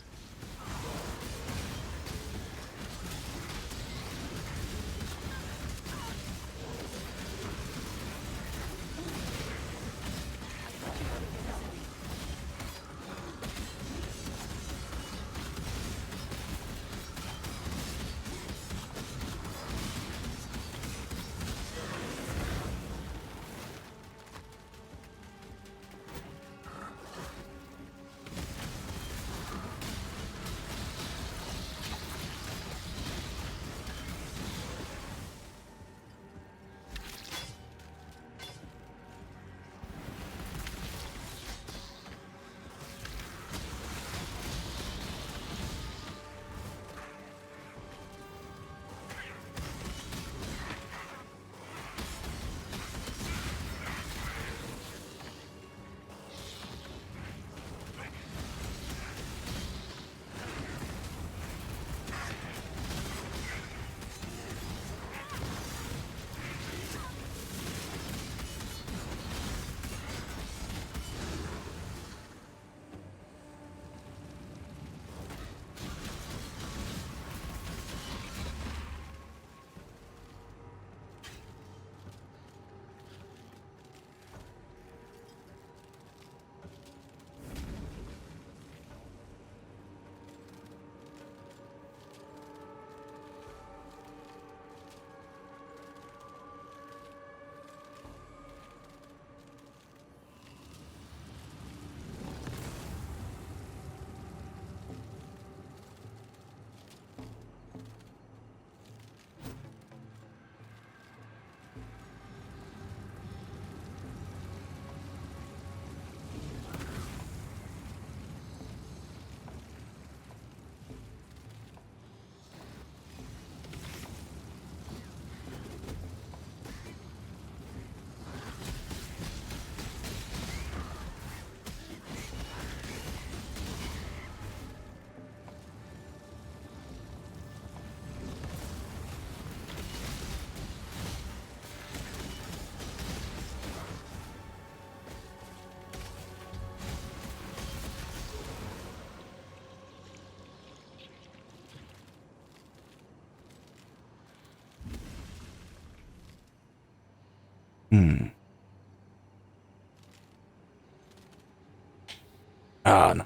Ah, no.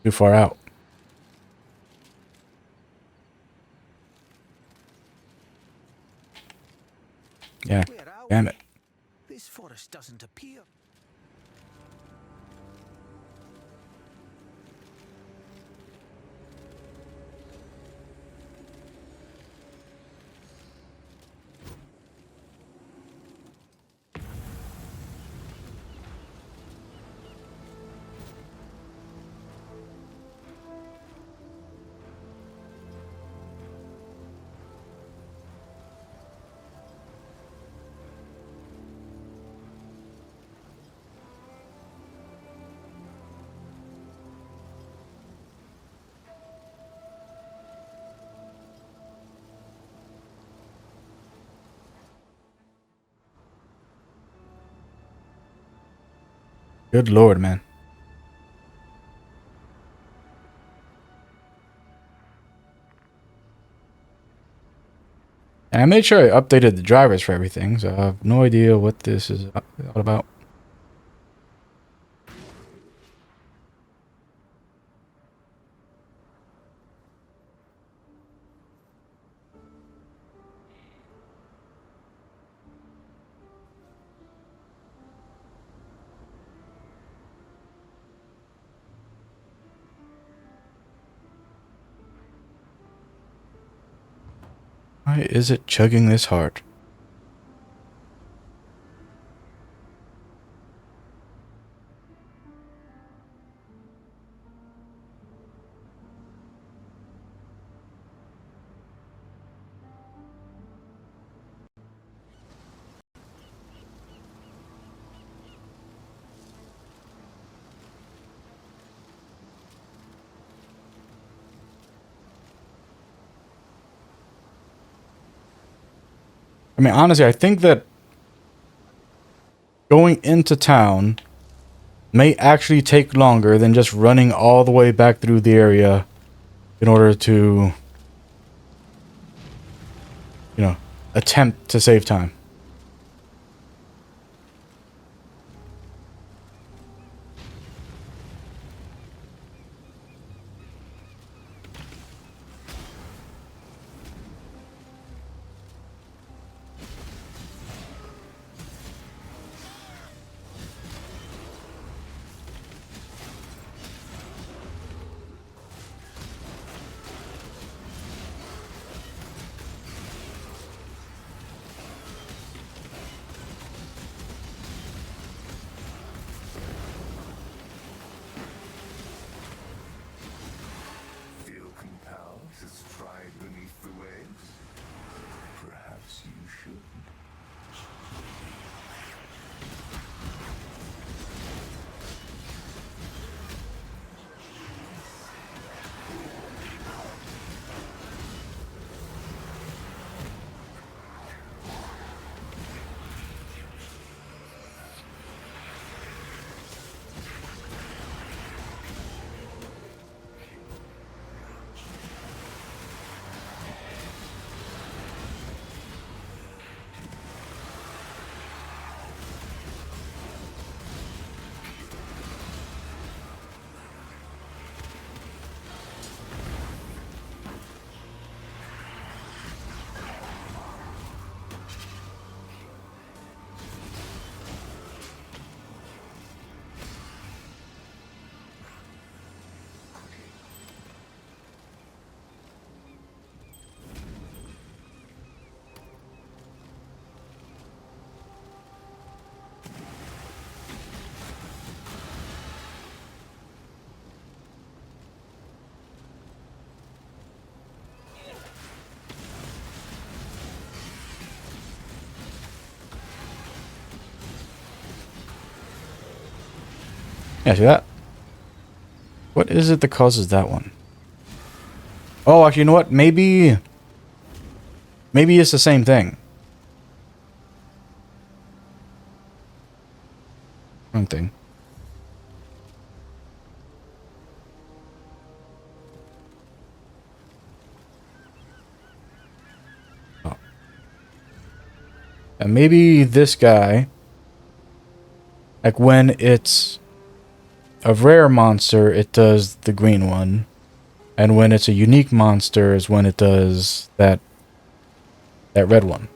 Too far out. Yeah. Where are Damn we? it. This forest doesn't appear. Good lord, man. And I made sure I updated the drivers for everything, so I have no idea what this is all about. Why is it chugging this hard? I mean, honestly, I think that going into town may actually take longer than just running all the way back through the area in order to, you know, attempt to save time. Feel compelled to stride beneath the waves? Perhaps you should. Yeah, see that? What is it that causes that one? Oh, actually, you know what? Maybe it's the same thing. Wrong thing. Oh. And maybe this guy, like when it's a rare monster, it does the green one. And when it's a unique monster is when it does that red one.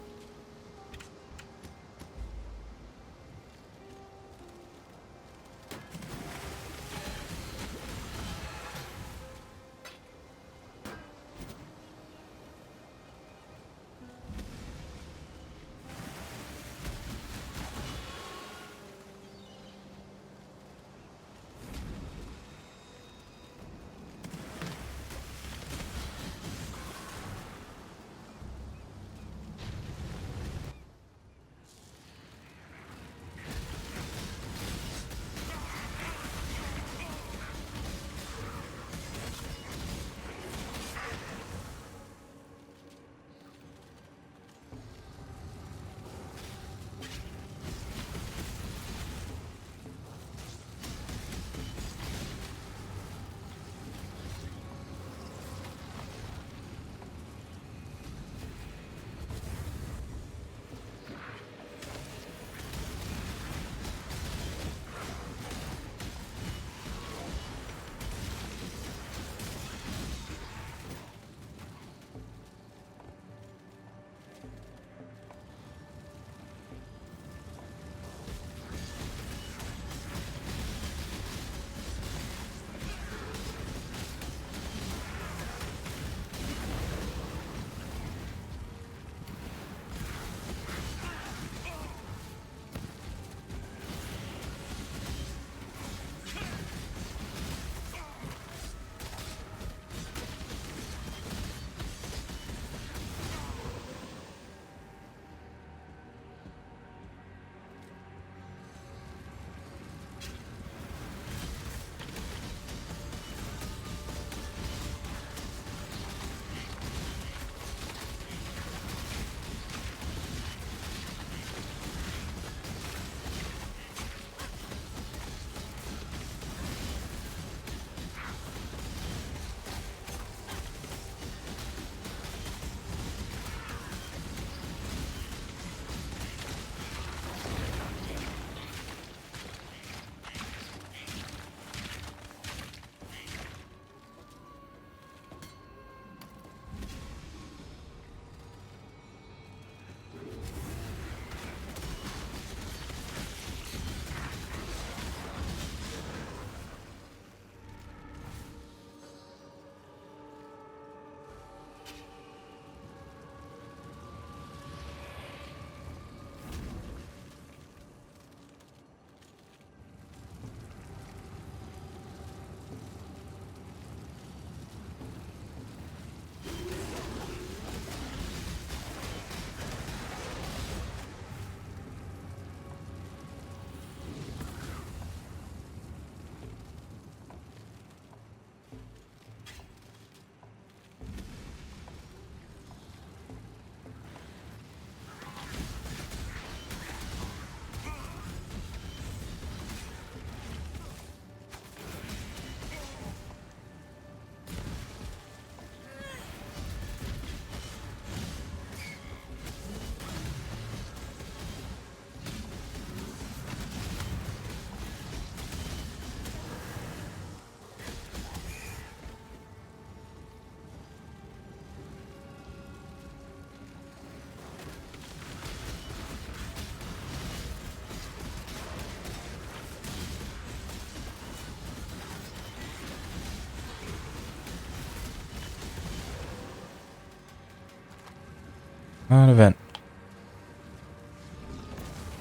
Not event.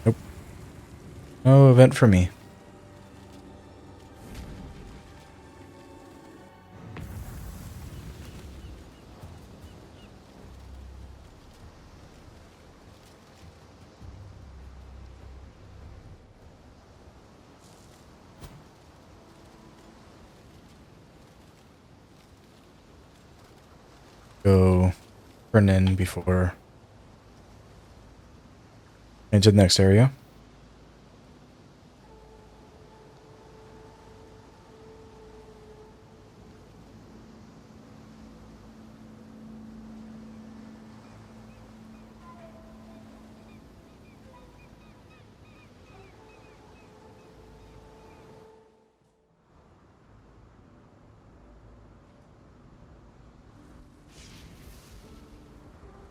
Nope. No event for me. Go turn in before into the next area.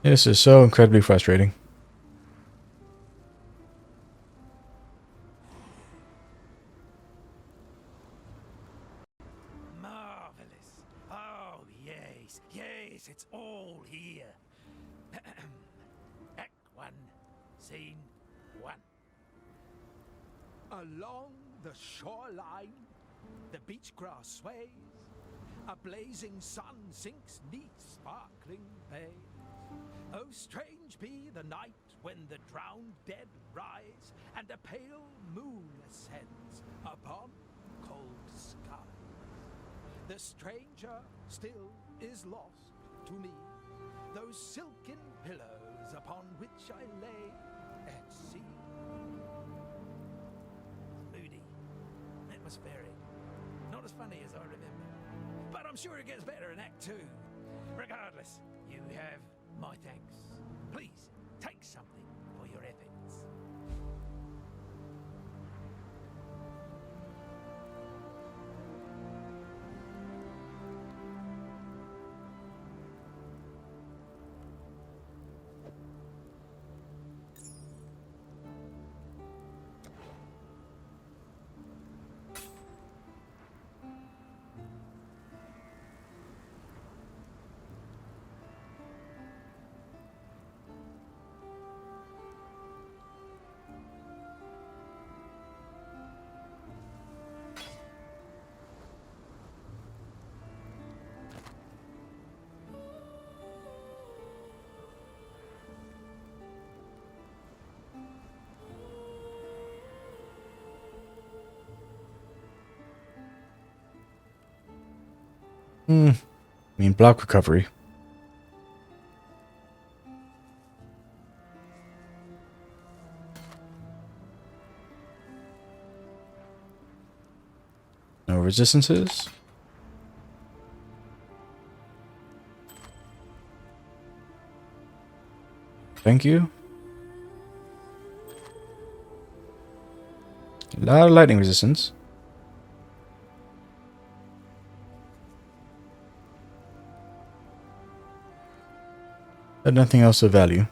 This is so incredibly frustrating. Marvelous. Oh, yes, yes, it's all here. Act 1, Scene 1. Along the shoreline, the beach grass sways, a blazing sun sinks 'neath sparkling bays. Oh, strange be the night when the drowned dead rise, and a pale moon ascends upon cold skies. The stranger still is lost to me, those silken pillows upon which I lay at sea. Moody, atmospheric, not as funny as I remember, but I'm sure it gets better in Act 2. Regardless, you have my thanks. Please, take something for your efforts. I mean, block recovery. No resistances. Thank you. A lot of lightning resistance. But nothing else of value.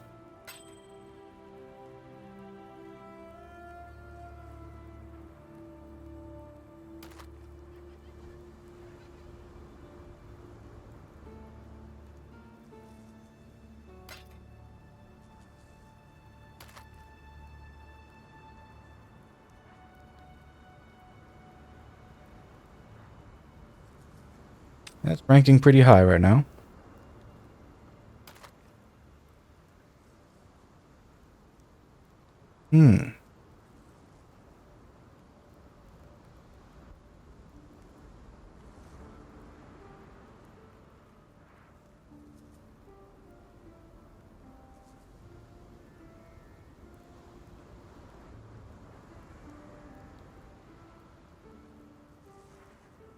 That's ranking pretty high right now.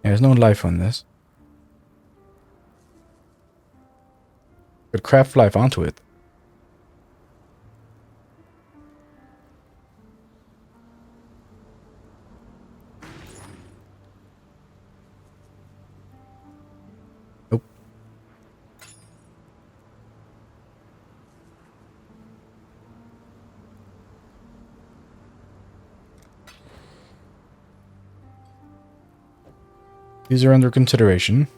There's no life on this. Could craft life onto it. Nope. These are under consideration.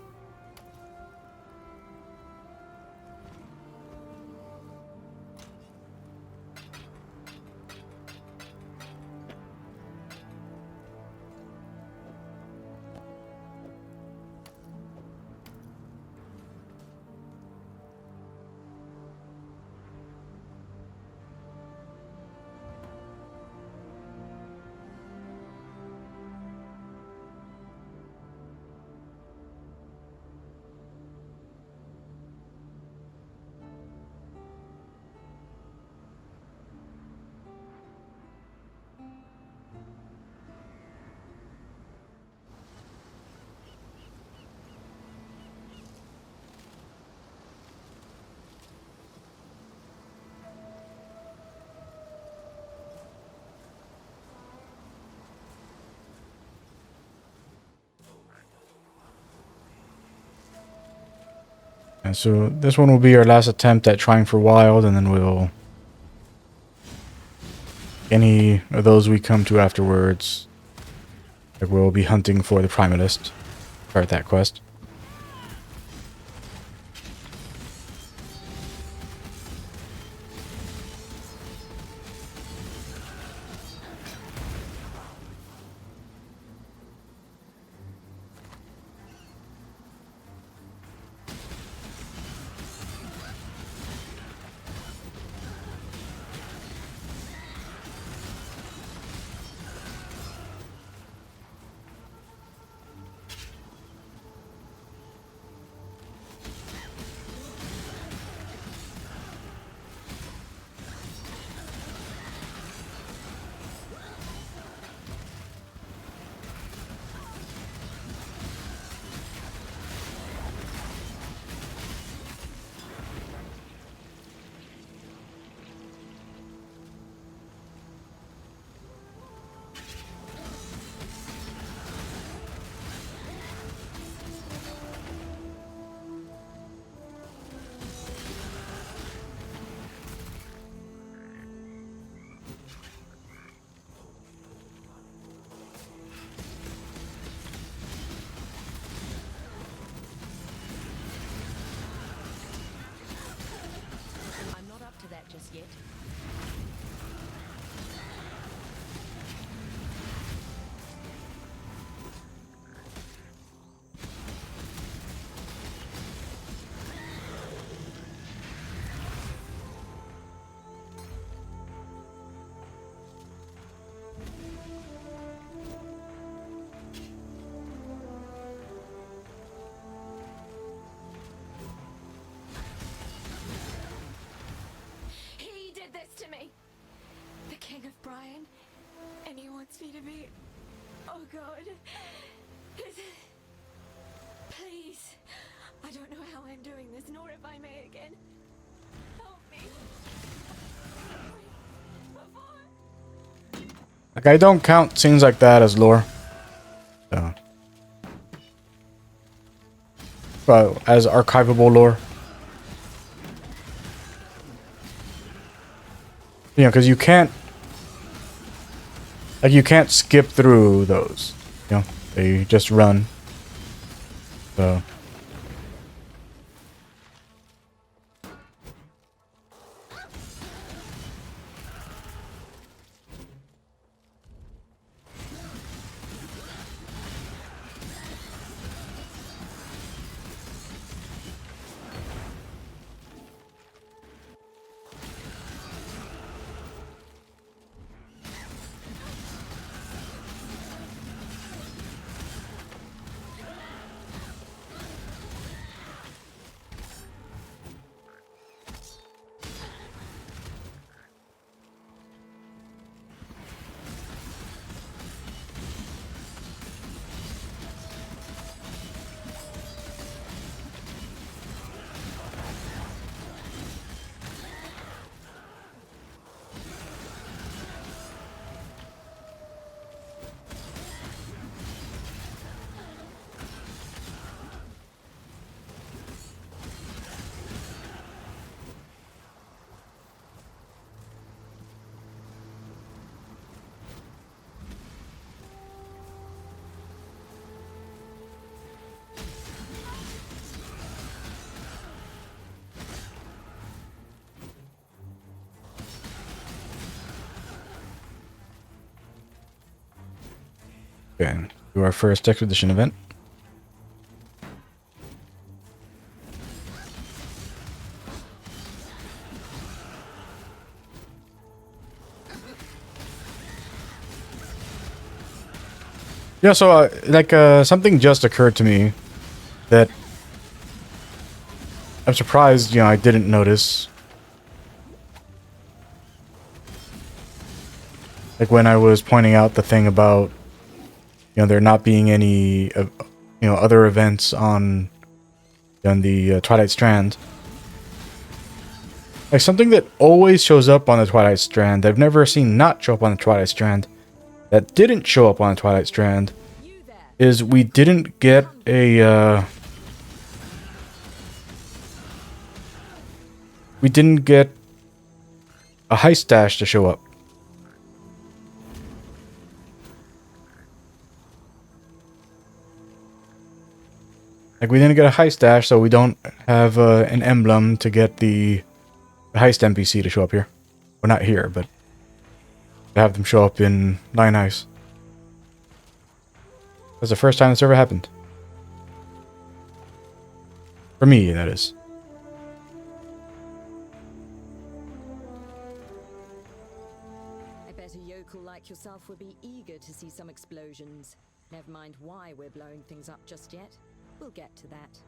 And so this one will be our last attempt at trying for wild, and then we'll... Any of those we come to afterwards, like we'll be hunting for the Primalist. Start that quest. I'm not up to that just yet. He did this to me. The King of Brian. And he wants me to be... Oh God. Please. I don't know how I'm doing this, nor if I may again. Help me. Before... Like, I don't count scenes like that as lore. So. Well, as archivable lore. You know, because you can't... Like, you can't skip through those. You know, they just run. So... Okay, do our first expedition event. Yeah, so something just occurred to me that I'm surprised, I didn't notice. Like when I was pointing out the thing about, there not being any, other events on the Twilight Strand. Like something that always shows up on the Twilight Strand, that I've never seen not show up on the Twilight Strand, that didn't show up on the Twilight Strand, is we didn't get a we didn't get a heist stash to show up. Like, we didn't get a heist dash, so we don't have an emblem to get the heist NPC to show up here. Well, not here, but to have them show up in Nine Ice. That's the first time this ever happened. For me, that is. I bet a yokel like yourself would be eager to see some explosions. Never mind why we're blowing things up just yet. We'll get to that.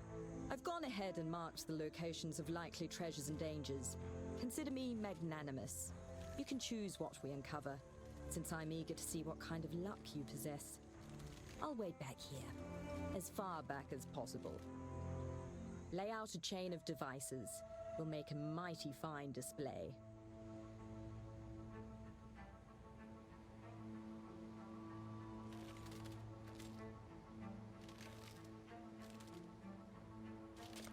I've gone ahead and marked the locations of likely treasures and dangers. Consider me magnanimous. You can choose what we uncover, since I'm eager to see what kind of luck you possess. I'll wait back here, as far back as possible. Lay out a chain of devices. We'll make a mighty fine display.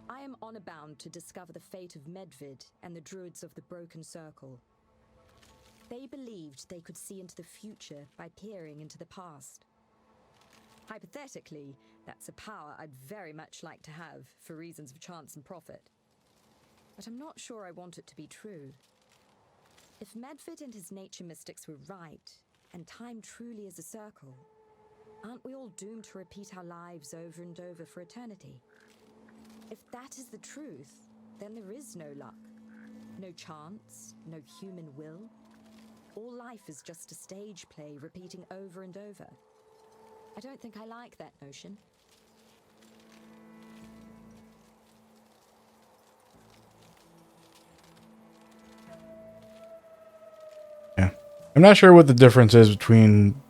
I am honor bound to discover the fate of Medvid and the druids of the Broken Circle. They believed they could see into the future by peering into the past. Hypothetically, that's a power I'd very much like to have for reasons of chance and profit. But I'm not sure I want it to be true. If Medvid and his nature mystics were right, and time truly is a circle, aren't we all doomed to repeat our lives over and over for eternity? If that is the truth, then there is no luck, no chance, no human will. All life is just a stage play repeating over and over. I don't think I like that notion. Yeah. I'm not sure what the difference is between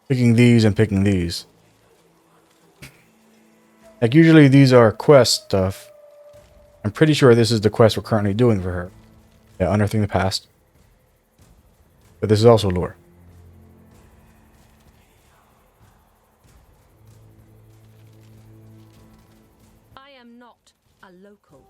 picking these and picking these. Like, usually these are quest stuff. I'm pretty sure this is the quest we're currently doing for her. Yeah, unearthing the past. But this is also lore. I am not a local.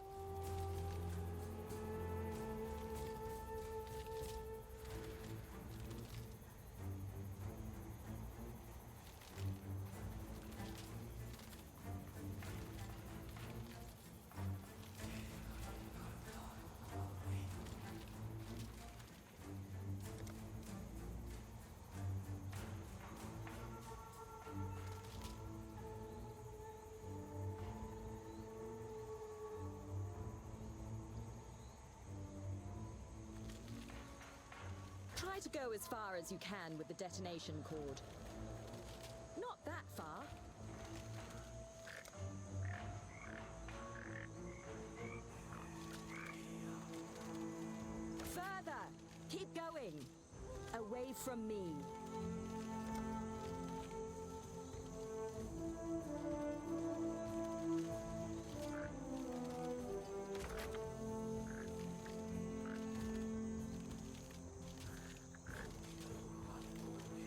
Try to go as far as you can with the detonation cord. Not that far. Further! Keep going! Away from me.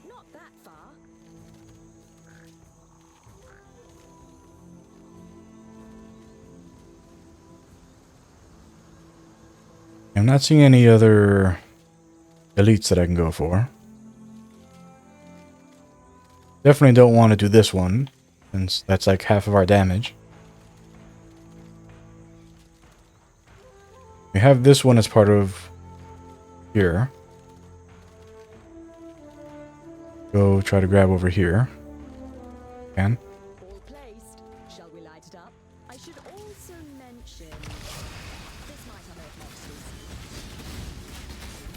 Not that far. I'm not seeing any other elites that I can go for. Definitely don't want to do this one, since that's like half of our damage. We have this one as part of here. Go try to grab over here. Can. All placed. Shall we light it up? I should also mention this might unearth monsters.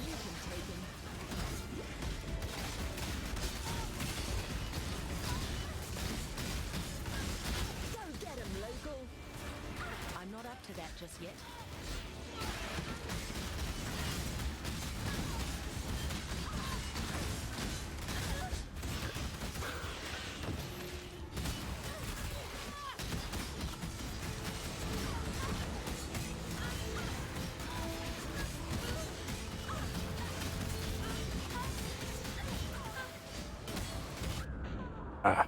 You can take him. Go get him, local. I'm not up to that just yet. Ah.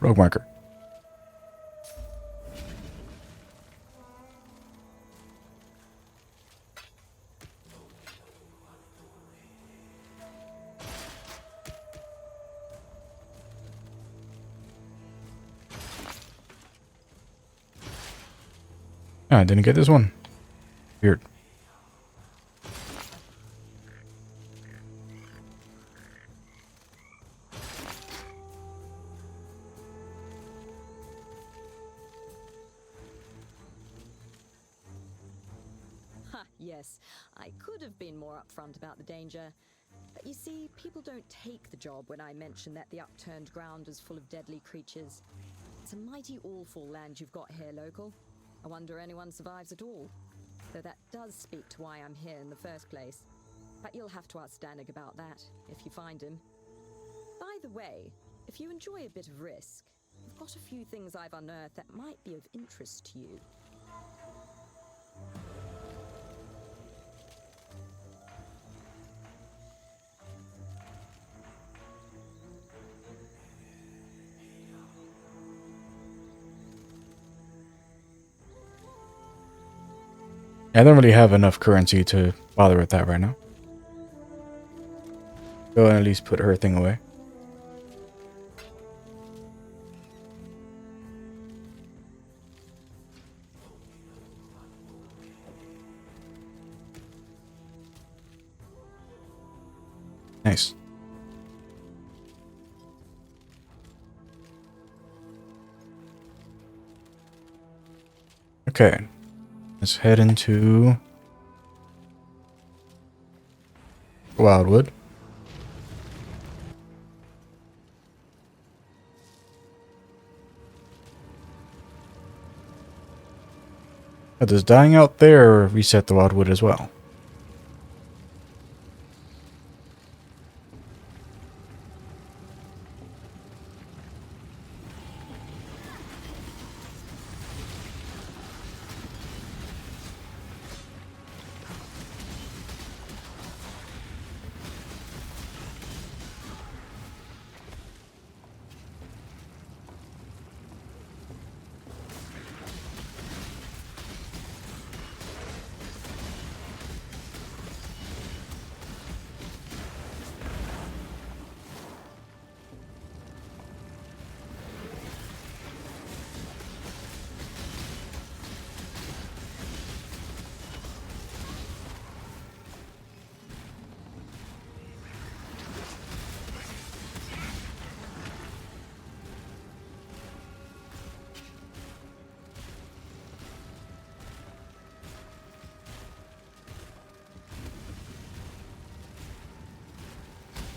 Rogue marker. Ah, I didn't get this one. Weird. Ha, yes. I could have been more upfront about the danger. But you see, people don't take the job when I mention that the upturned ground is full of deadly creatures. It's a mighty awful land you've got here, local. I wonder anyone survives at all. Though that does speak to why I'm here in the first place. But you'll have to ask Danig about that, if you find him. By the way, if you enjoy a bit of risk, I've got a few things I've unearthed that might be of interest to you. I don't really have enough currency to bother with that right now. Go and at least put her thing away. Nice. Okay. Let's head into Wildwood. Does dying out there reset the Wildwood as well?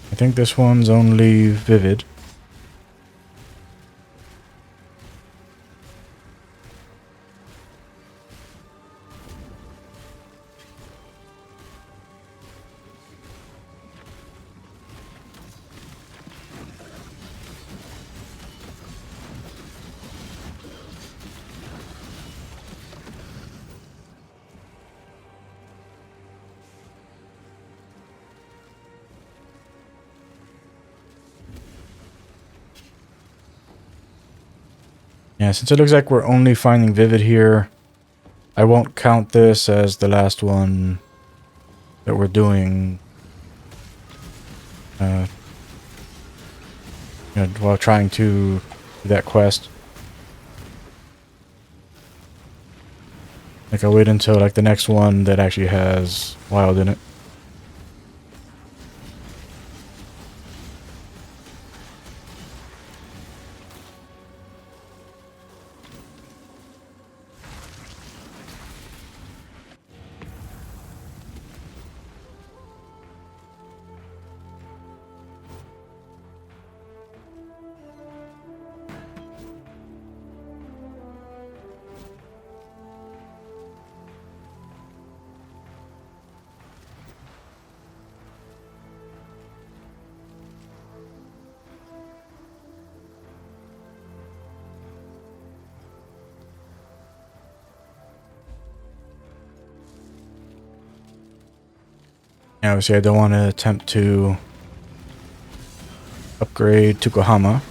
I think this one's only vivid. Yeah, since it looks like we're only finding Vivid here, I won't count this as the last one that we're doing while trying to do that quest. Like, I'll wait until like the next one that actually has Wild in it. Obviously, I don't want to attempt to upgrade Tukohama.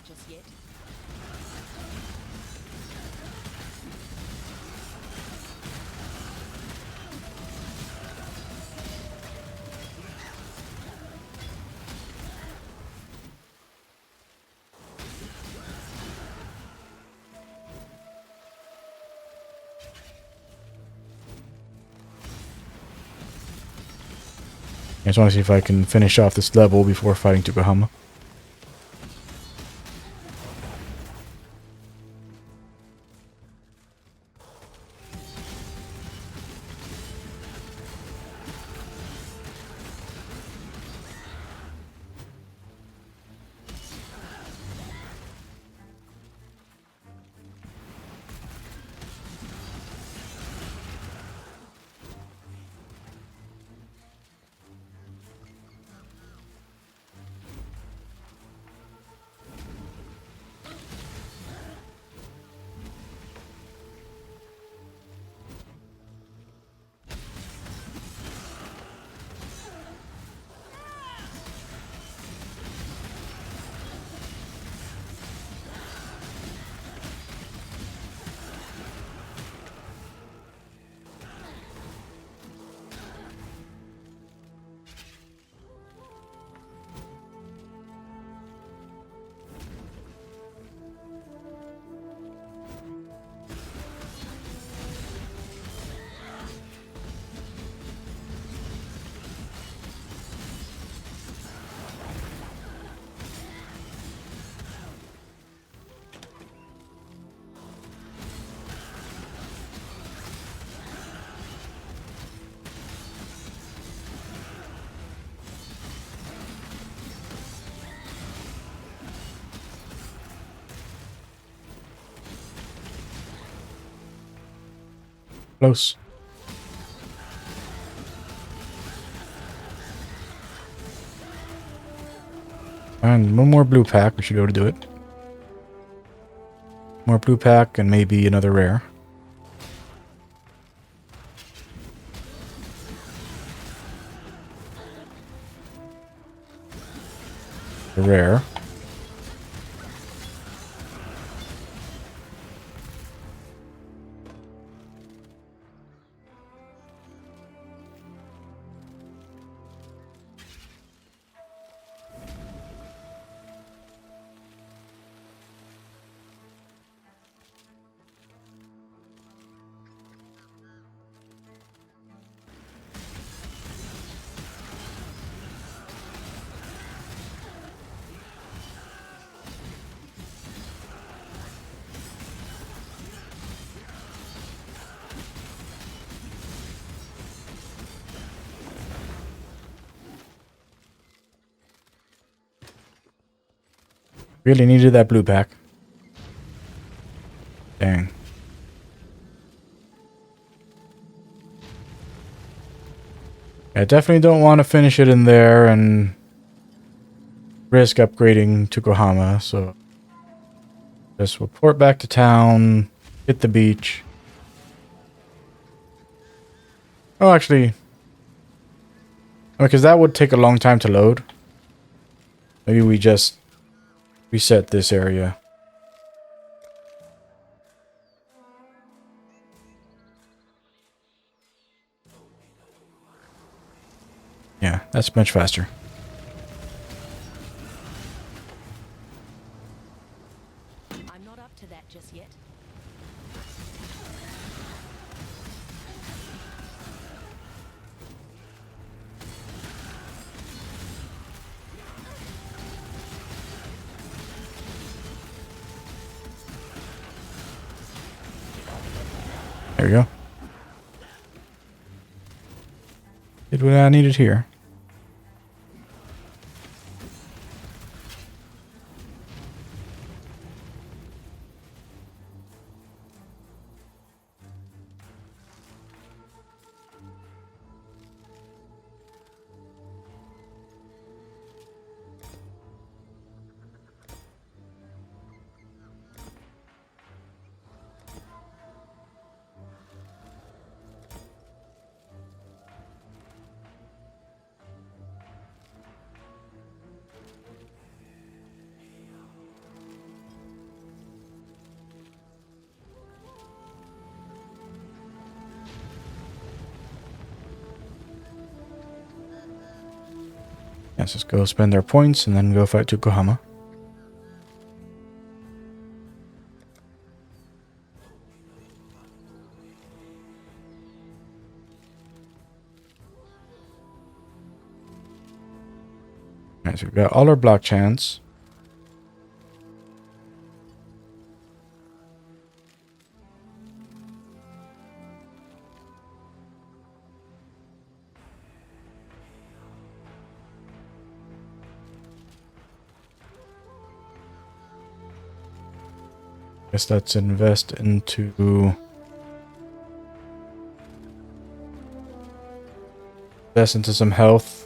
just yet. I just want to see if I can finish off this level before fighting Tukohama. Close. And one more blue pack. We should be able to do it. More blue pack and maybe another rare. A rare. Really needed that blue pack. Dang. I definitely don't want to finish it in there and risk upgrading to Kohama, so just report back to town, hit the beach. Oh, actually, because that would take a long time to load. Maybe we just reset this area. Yeah, that's much faster. I'm not up to that just yet. There we go. Did what I needed here. Let's just go spend our points and then go fight Yokohama. Alright, so we've got all our block chants. Guess let's invest into some health.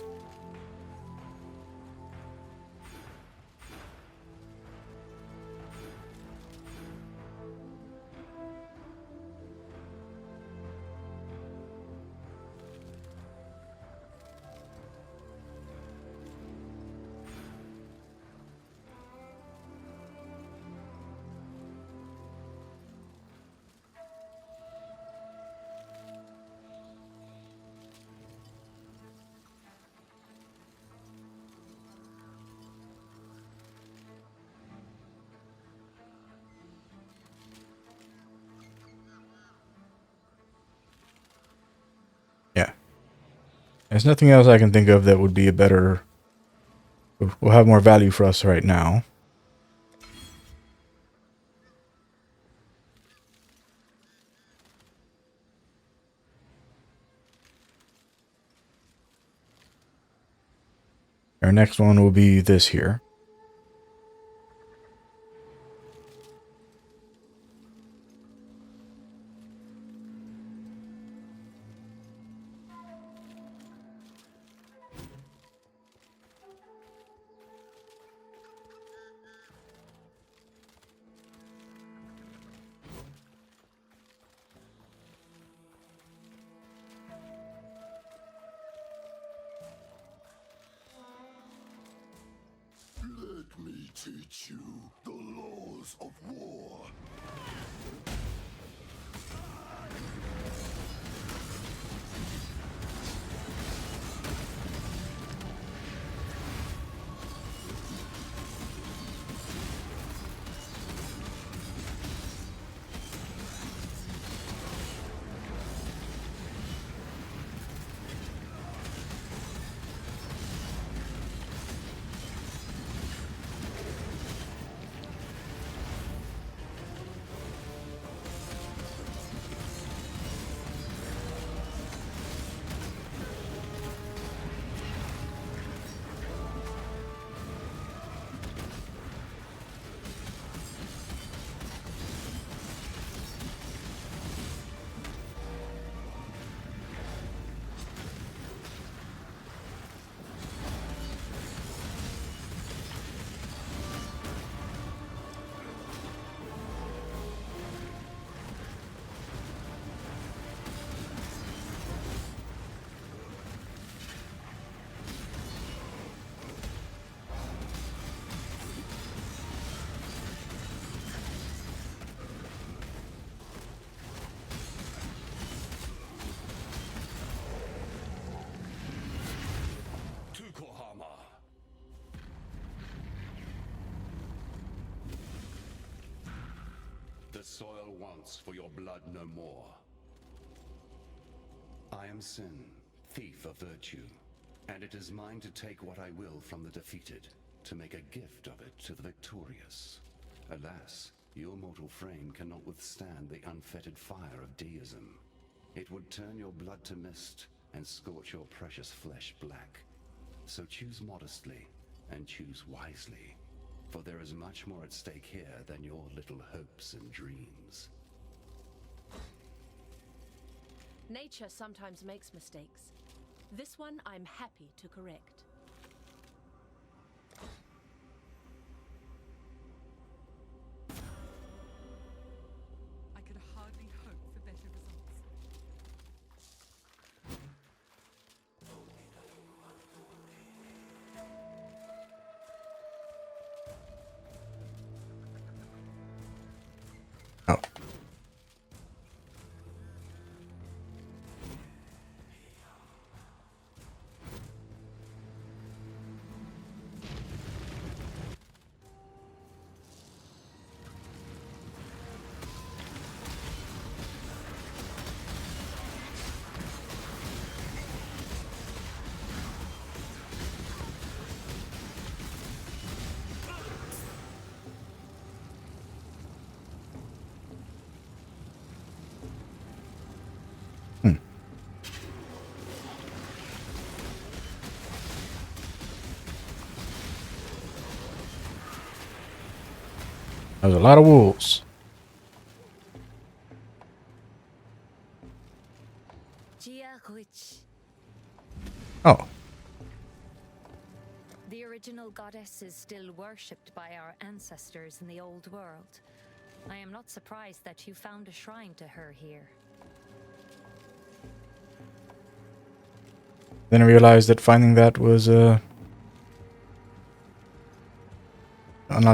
Yeah. There's nothing else I can think of that would be a better... will have more value for us right now. Our next one will be this here. Let me teach you the laws of war. The soil wants for your blood no more. I am Sin, thief of virtue, and it is mine to take what I will from the defeated, to make a gift of it to the victorious. Alas, your mortal frame cannot withstand the unfettered fire of deism. It would turn your blood to mist and scorch your precious flesh black. So choose modestly and choose wisely, for there is much more at stake here than your little hopes and dreams. Nature sometimes makes mistakes. This one I'm happy to correct. I could hardly hope for better results. Oh. That was a lot of wolves. Oh. The original goddess is still worshipped by our ancestors in the old world. I am not surprised that you found a shrine to her here. Then I realized that finding that was unlocked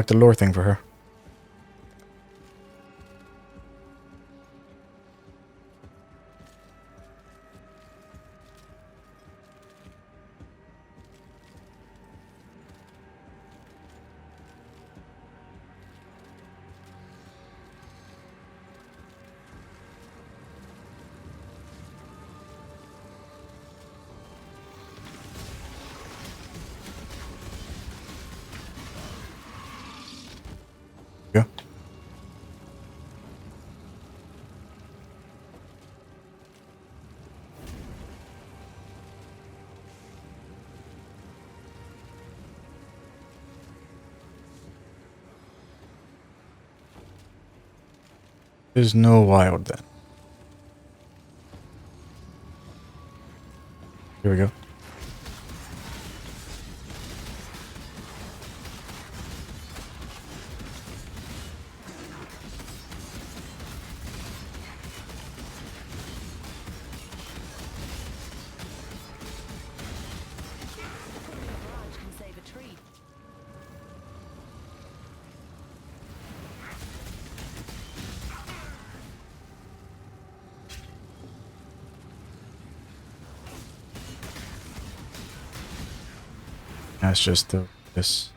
the lore thing for her. Yeah. There's no wild then. Here we go. That's just this.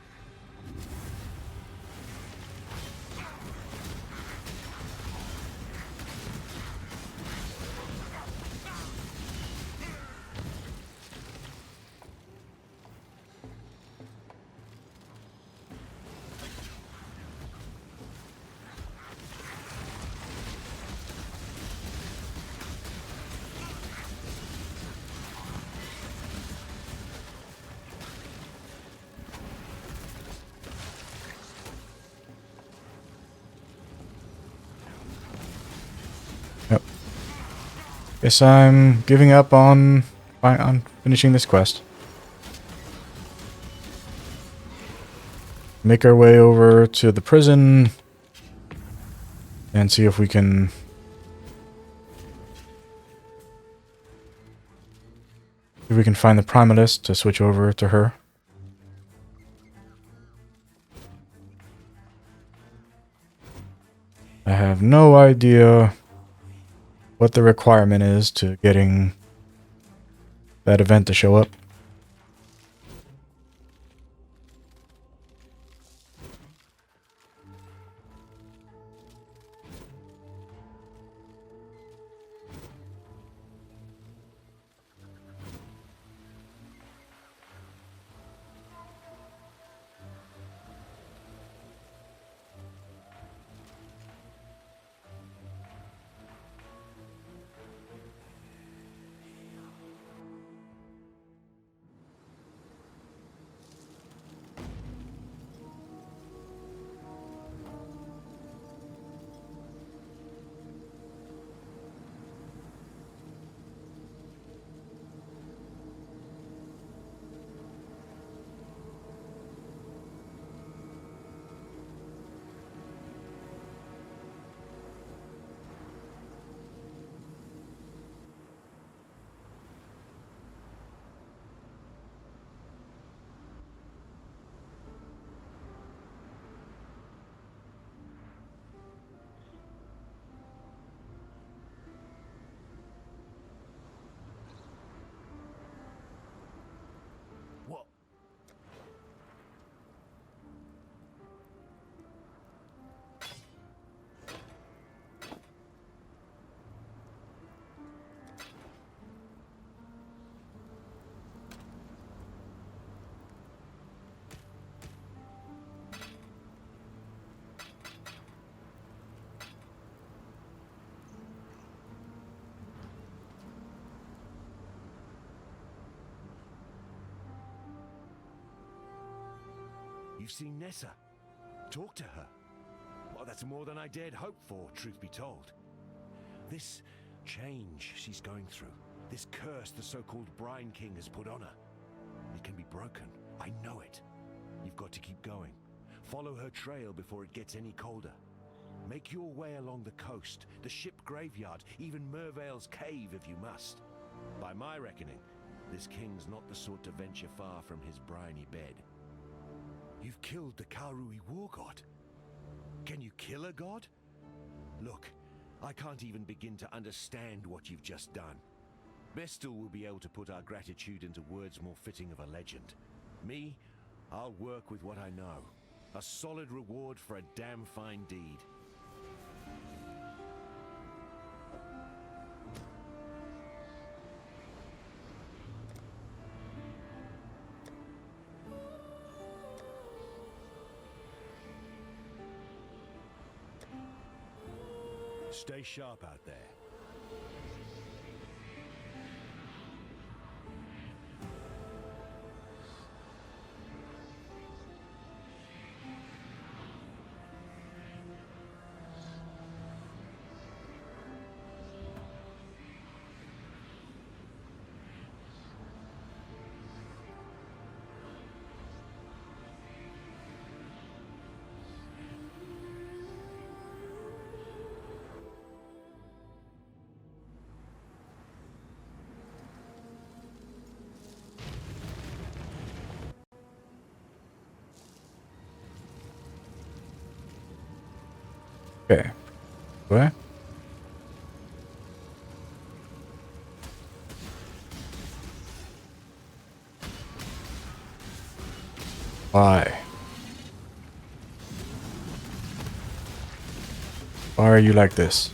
Yep. Guess I'm giving up on finishing this quest. Make our way over to the prison and see if we can find the Primalist to switch over to her. I have no idea what the requirement is to getting that event to show up. You've seen Nessa. Talk to her. Oh, that's more than I dared hope for, truth be told. This change she's going through, this curse the so-called Brine King has put on her, it can be broken. I know it. You've got to keep going. Follow her trail before it gets any colder. Make your way along the coast, the ship graveyard, even Mervale's cave if you must. By my reckoning, this king's not the sort to venture far from his briny bed. You've killed the Kalrui war god. Can you kill a god? Look, I can't even begin to understand what you've just done. Vestal will be able to put our gratitude into words more fitting of a legend. Me, I'll work with what I know. A solid reward for a damn fine deed. Stay sharp out there. Okay. What? Why? Why are you like this?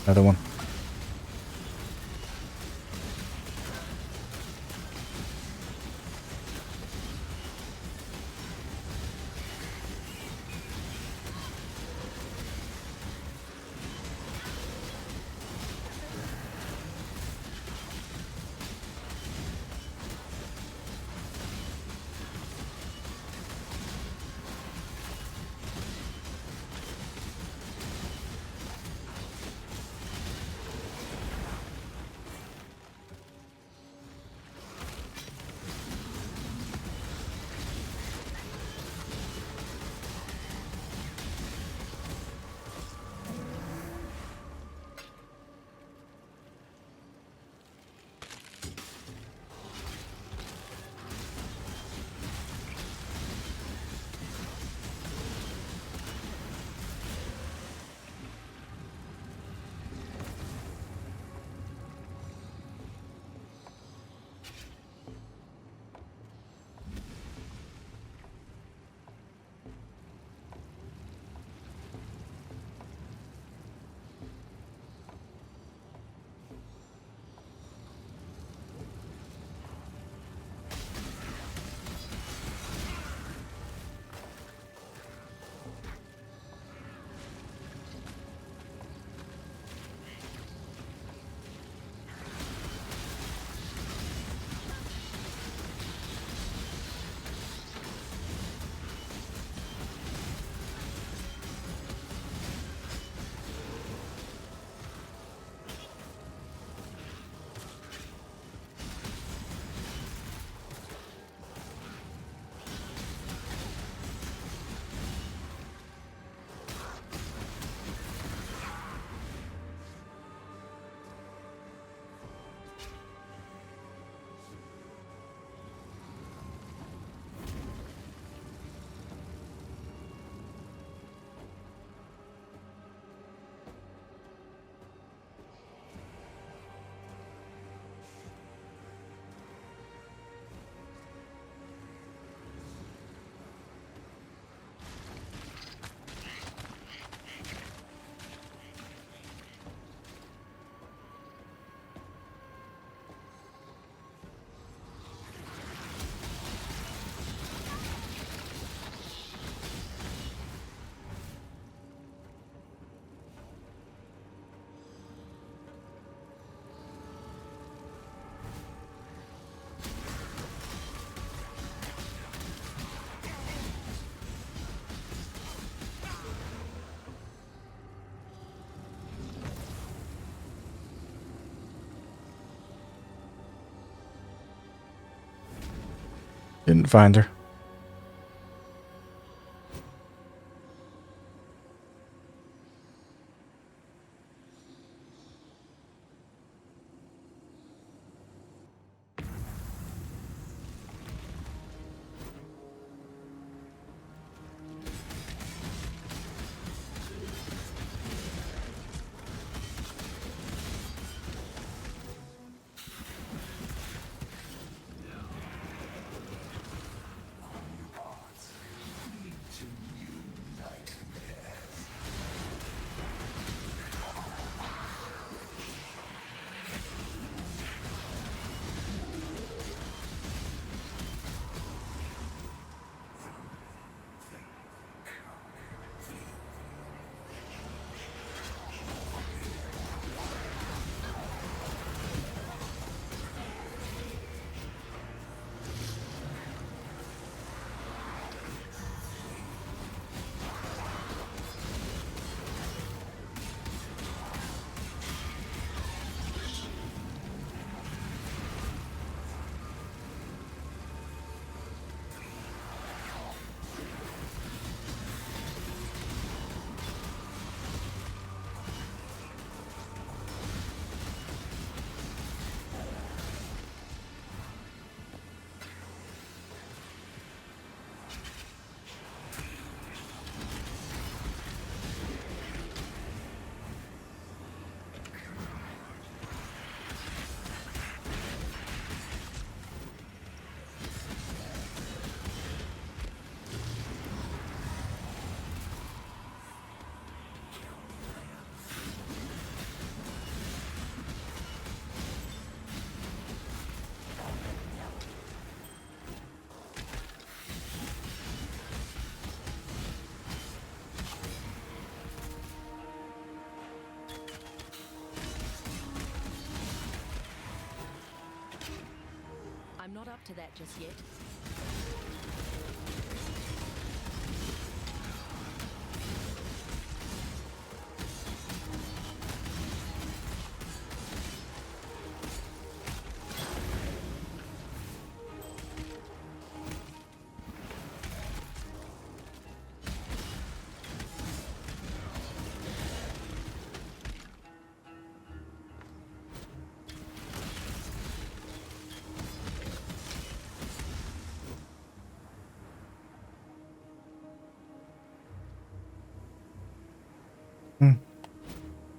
Another one. Didn't find her. I'm not up to that just yet.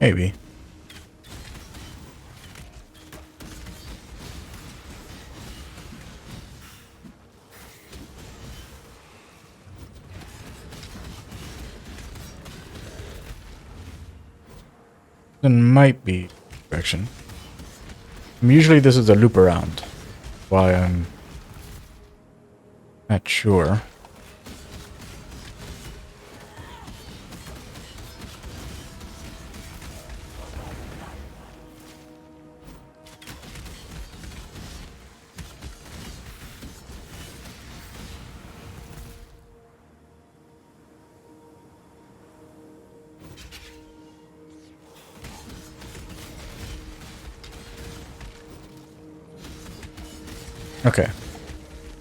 Maybe. It might be direction. Usually this is a loop around. Why I'm not sure. Okay.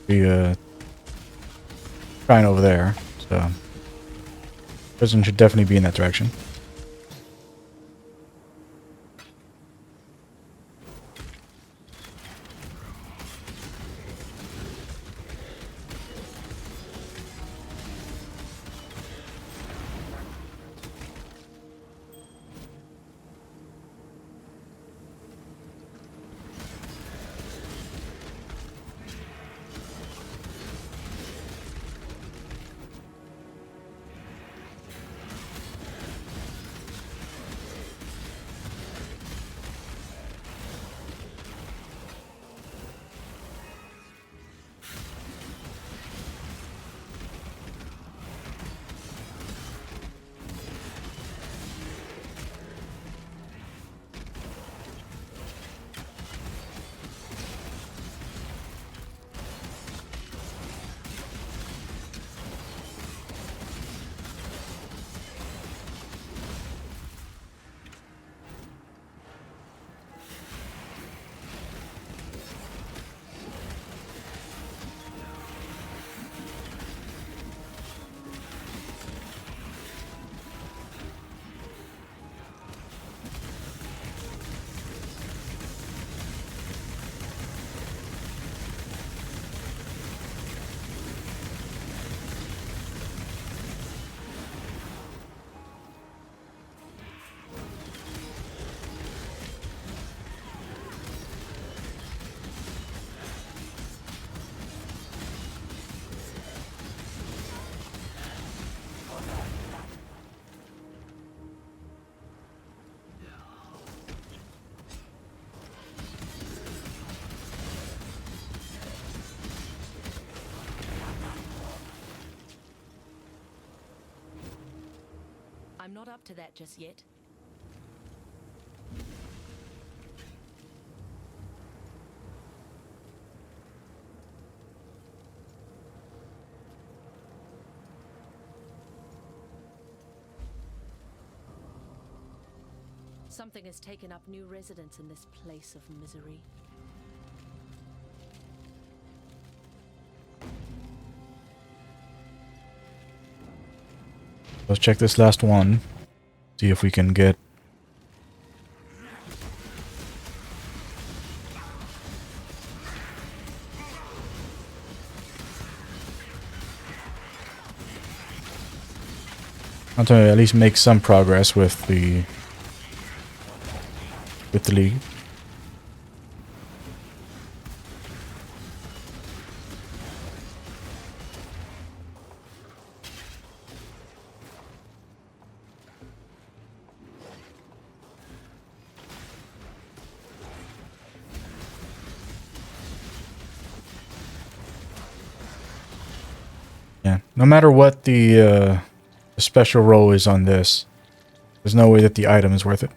We trying over there, so prison should definitely be in that direction. not up to that just yet. Something has taken up new residence in this place of misery. Let's check this last one. See if we can get... I'm trying to at least make some progress with the league. Yeah, no matter what the special roll is on this, there's no way that the item is worth it.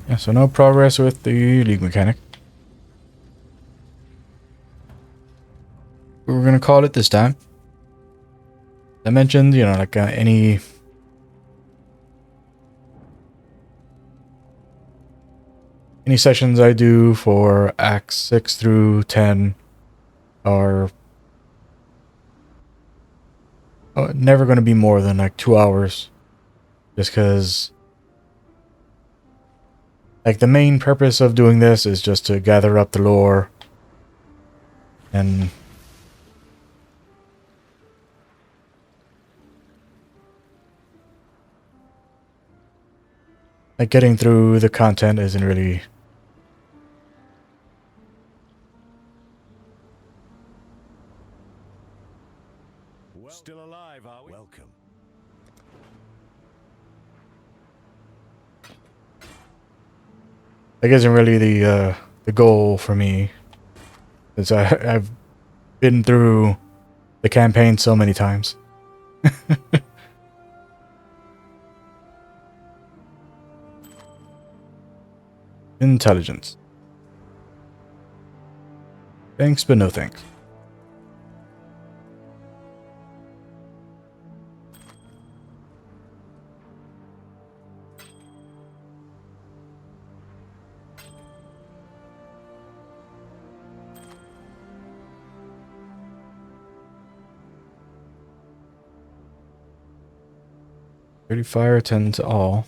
Yeah, so no progress with the league mechanic. We're gonna call it this time. I mentioned, you know, like any sessions I do for Acts 6 through 10 are never going to be more than like 2 hours. Just because, like, the main purpose of doing this is just to gather up the lore and like getting through the content isn't really. Still alive, are we? Welcome. That isn't really the goal for me, since I've been through the campaign so many times. Intelligence. Thanks, but no thanks. Fire, 10 to all.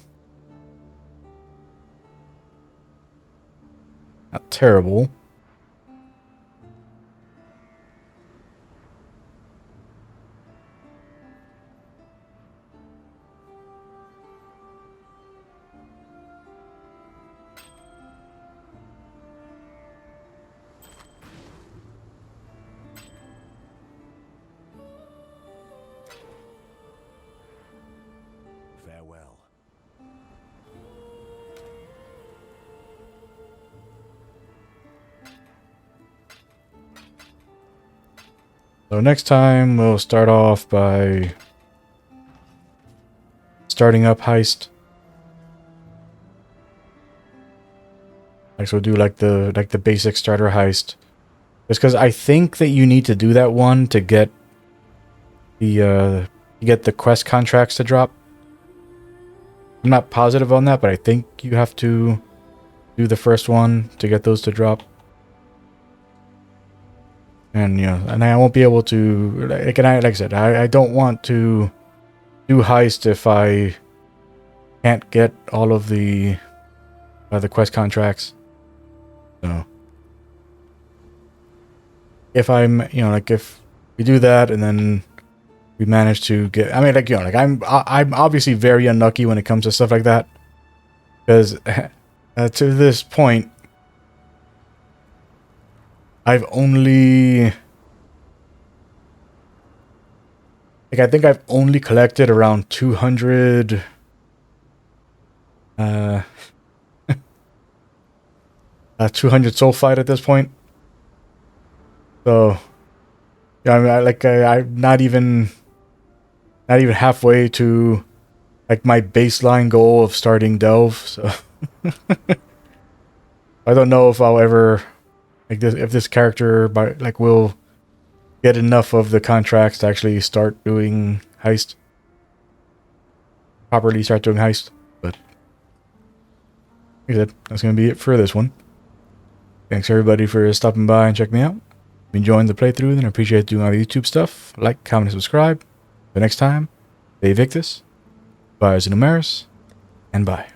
Not terrible. Farewell. So next time we'll start off by starting up heist. Like, so we'll do like the basic starter heist. Just because I think that you need to do that one to get the quest contracts to drop. I'm not positive on that, but I think you have to do the first one to get those to drop. And and I won't be able to like I said, I don't want to do heist if I can't get all of the quest contracts. So if I'm like if we do that and then we manage to get, I mean, like like I'm obviously very unlucky when it comes to stuff like that, because to this point I've only I think I've only collected around 200 200 sulfite at this point. So yeah, I mean, I'm not even halfway to like my baseline goal of starting Delve. So I don't know if I'll ever if this character will get enough of the contracts to actually start doing heist. Properly start doing heist. But like I said, that's gonna be it for this one. Thanks everybody for stopping by and checking me out. If you enjoyed the playthrough, then I appreciate doing all the YouTube stuff. Like, comment, and subscribe. Until next time, stay Victus, bye Numeris, and bye.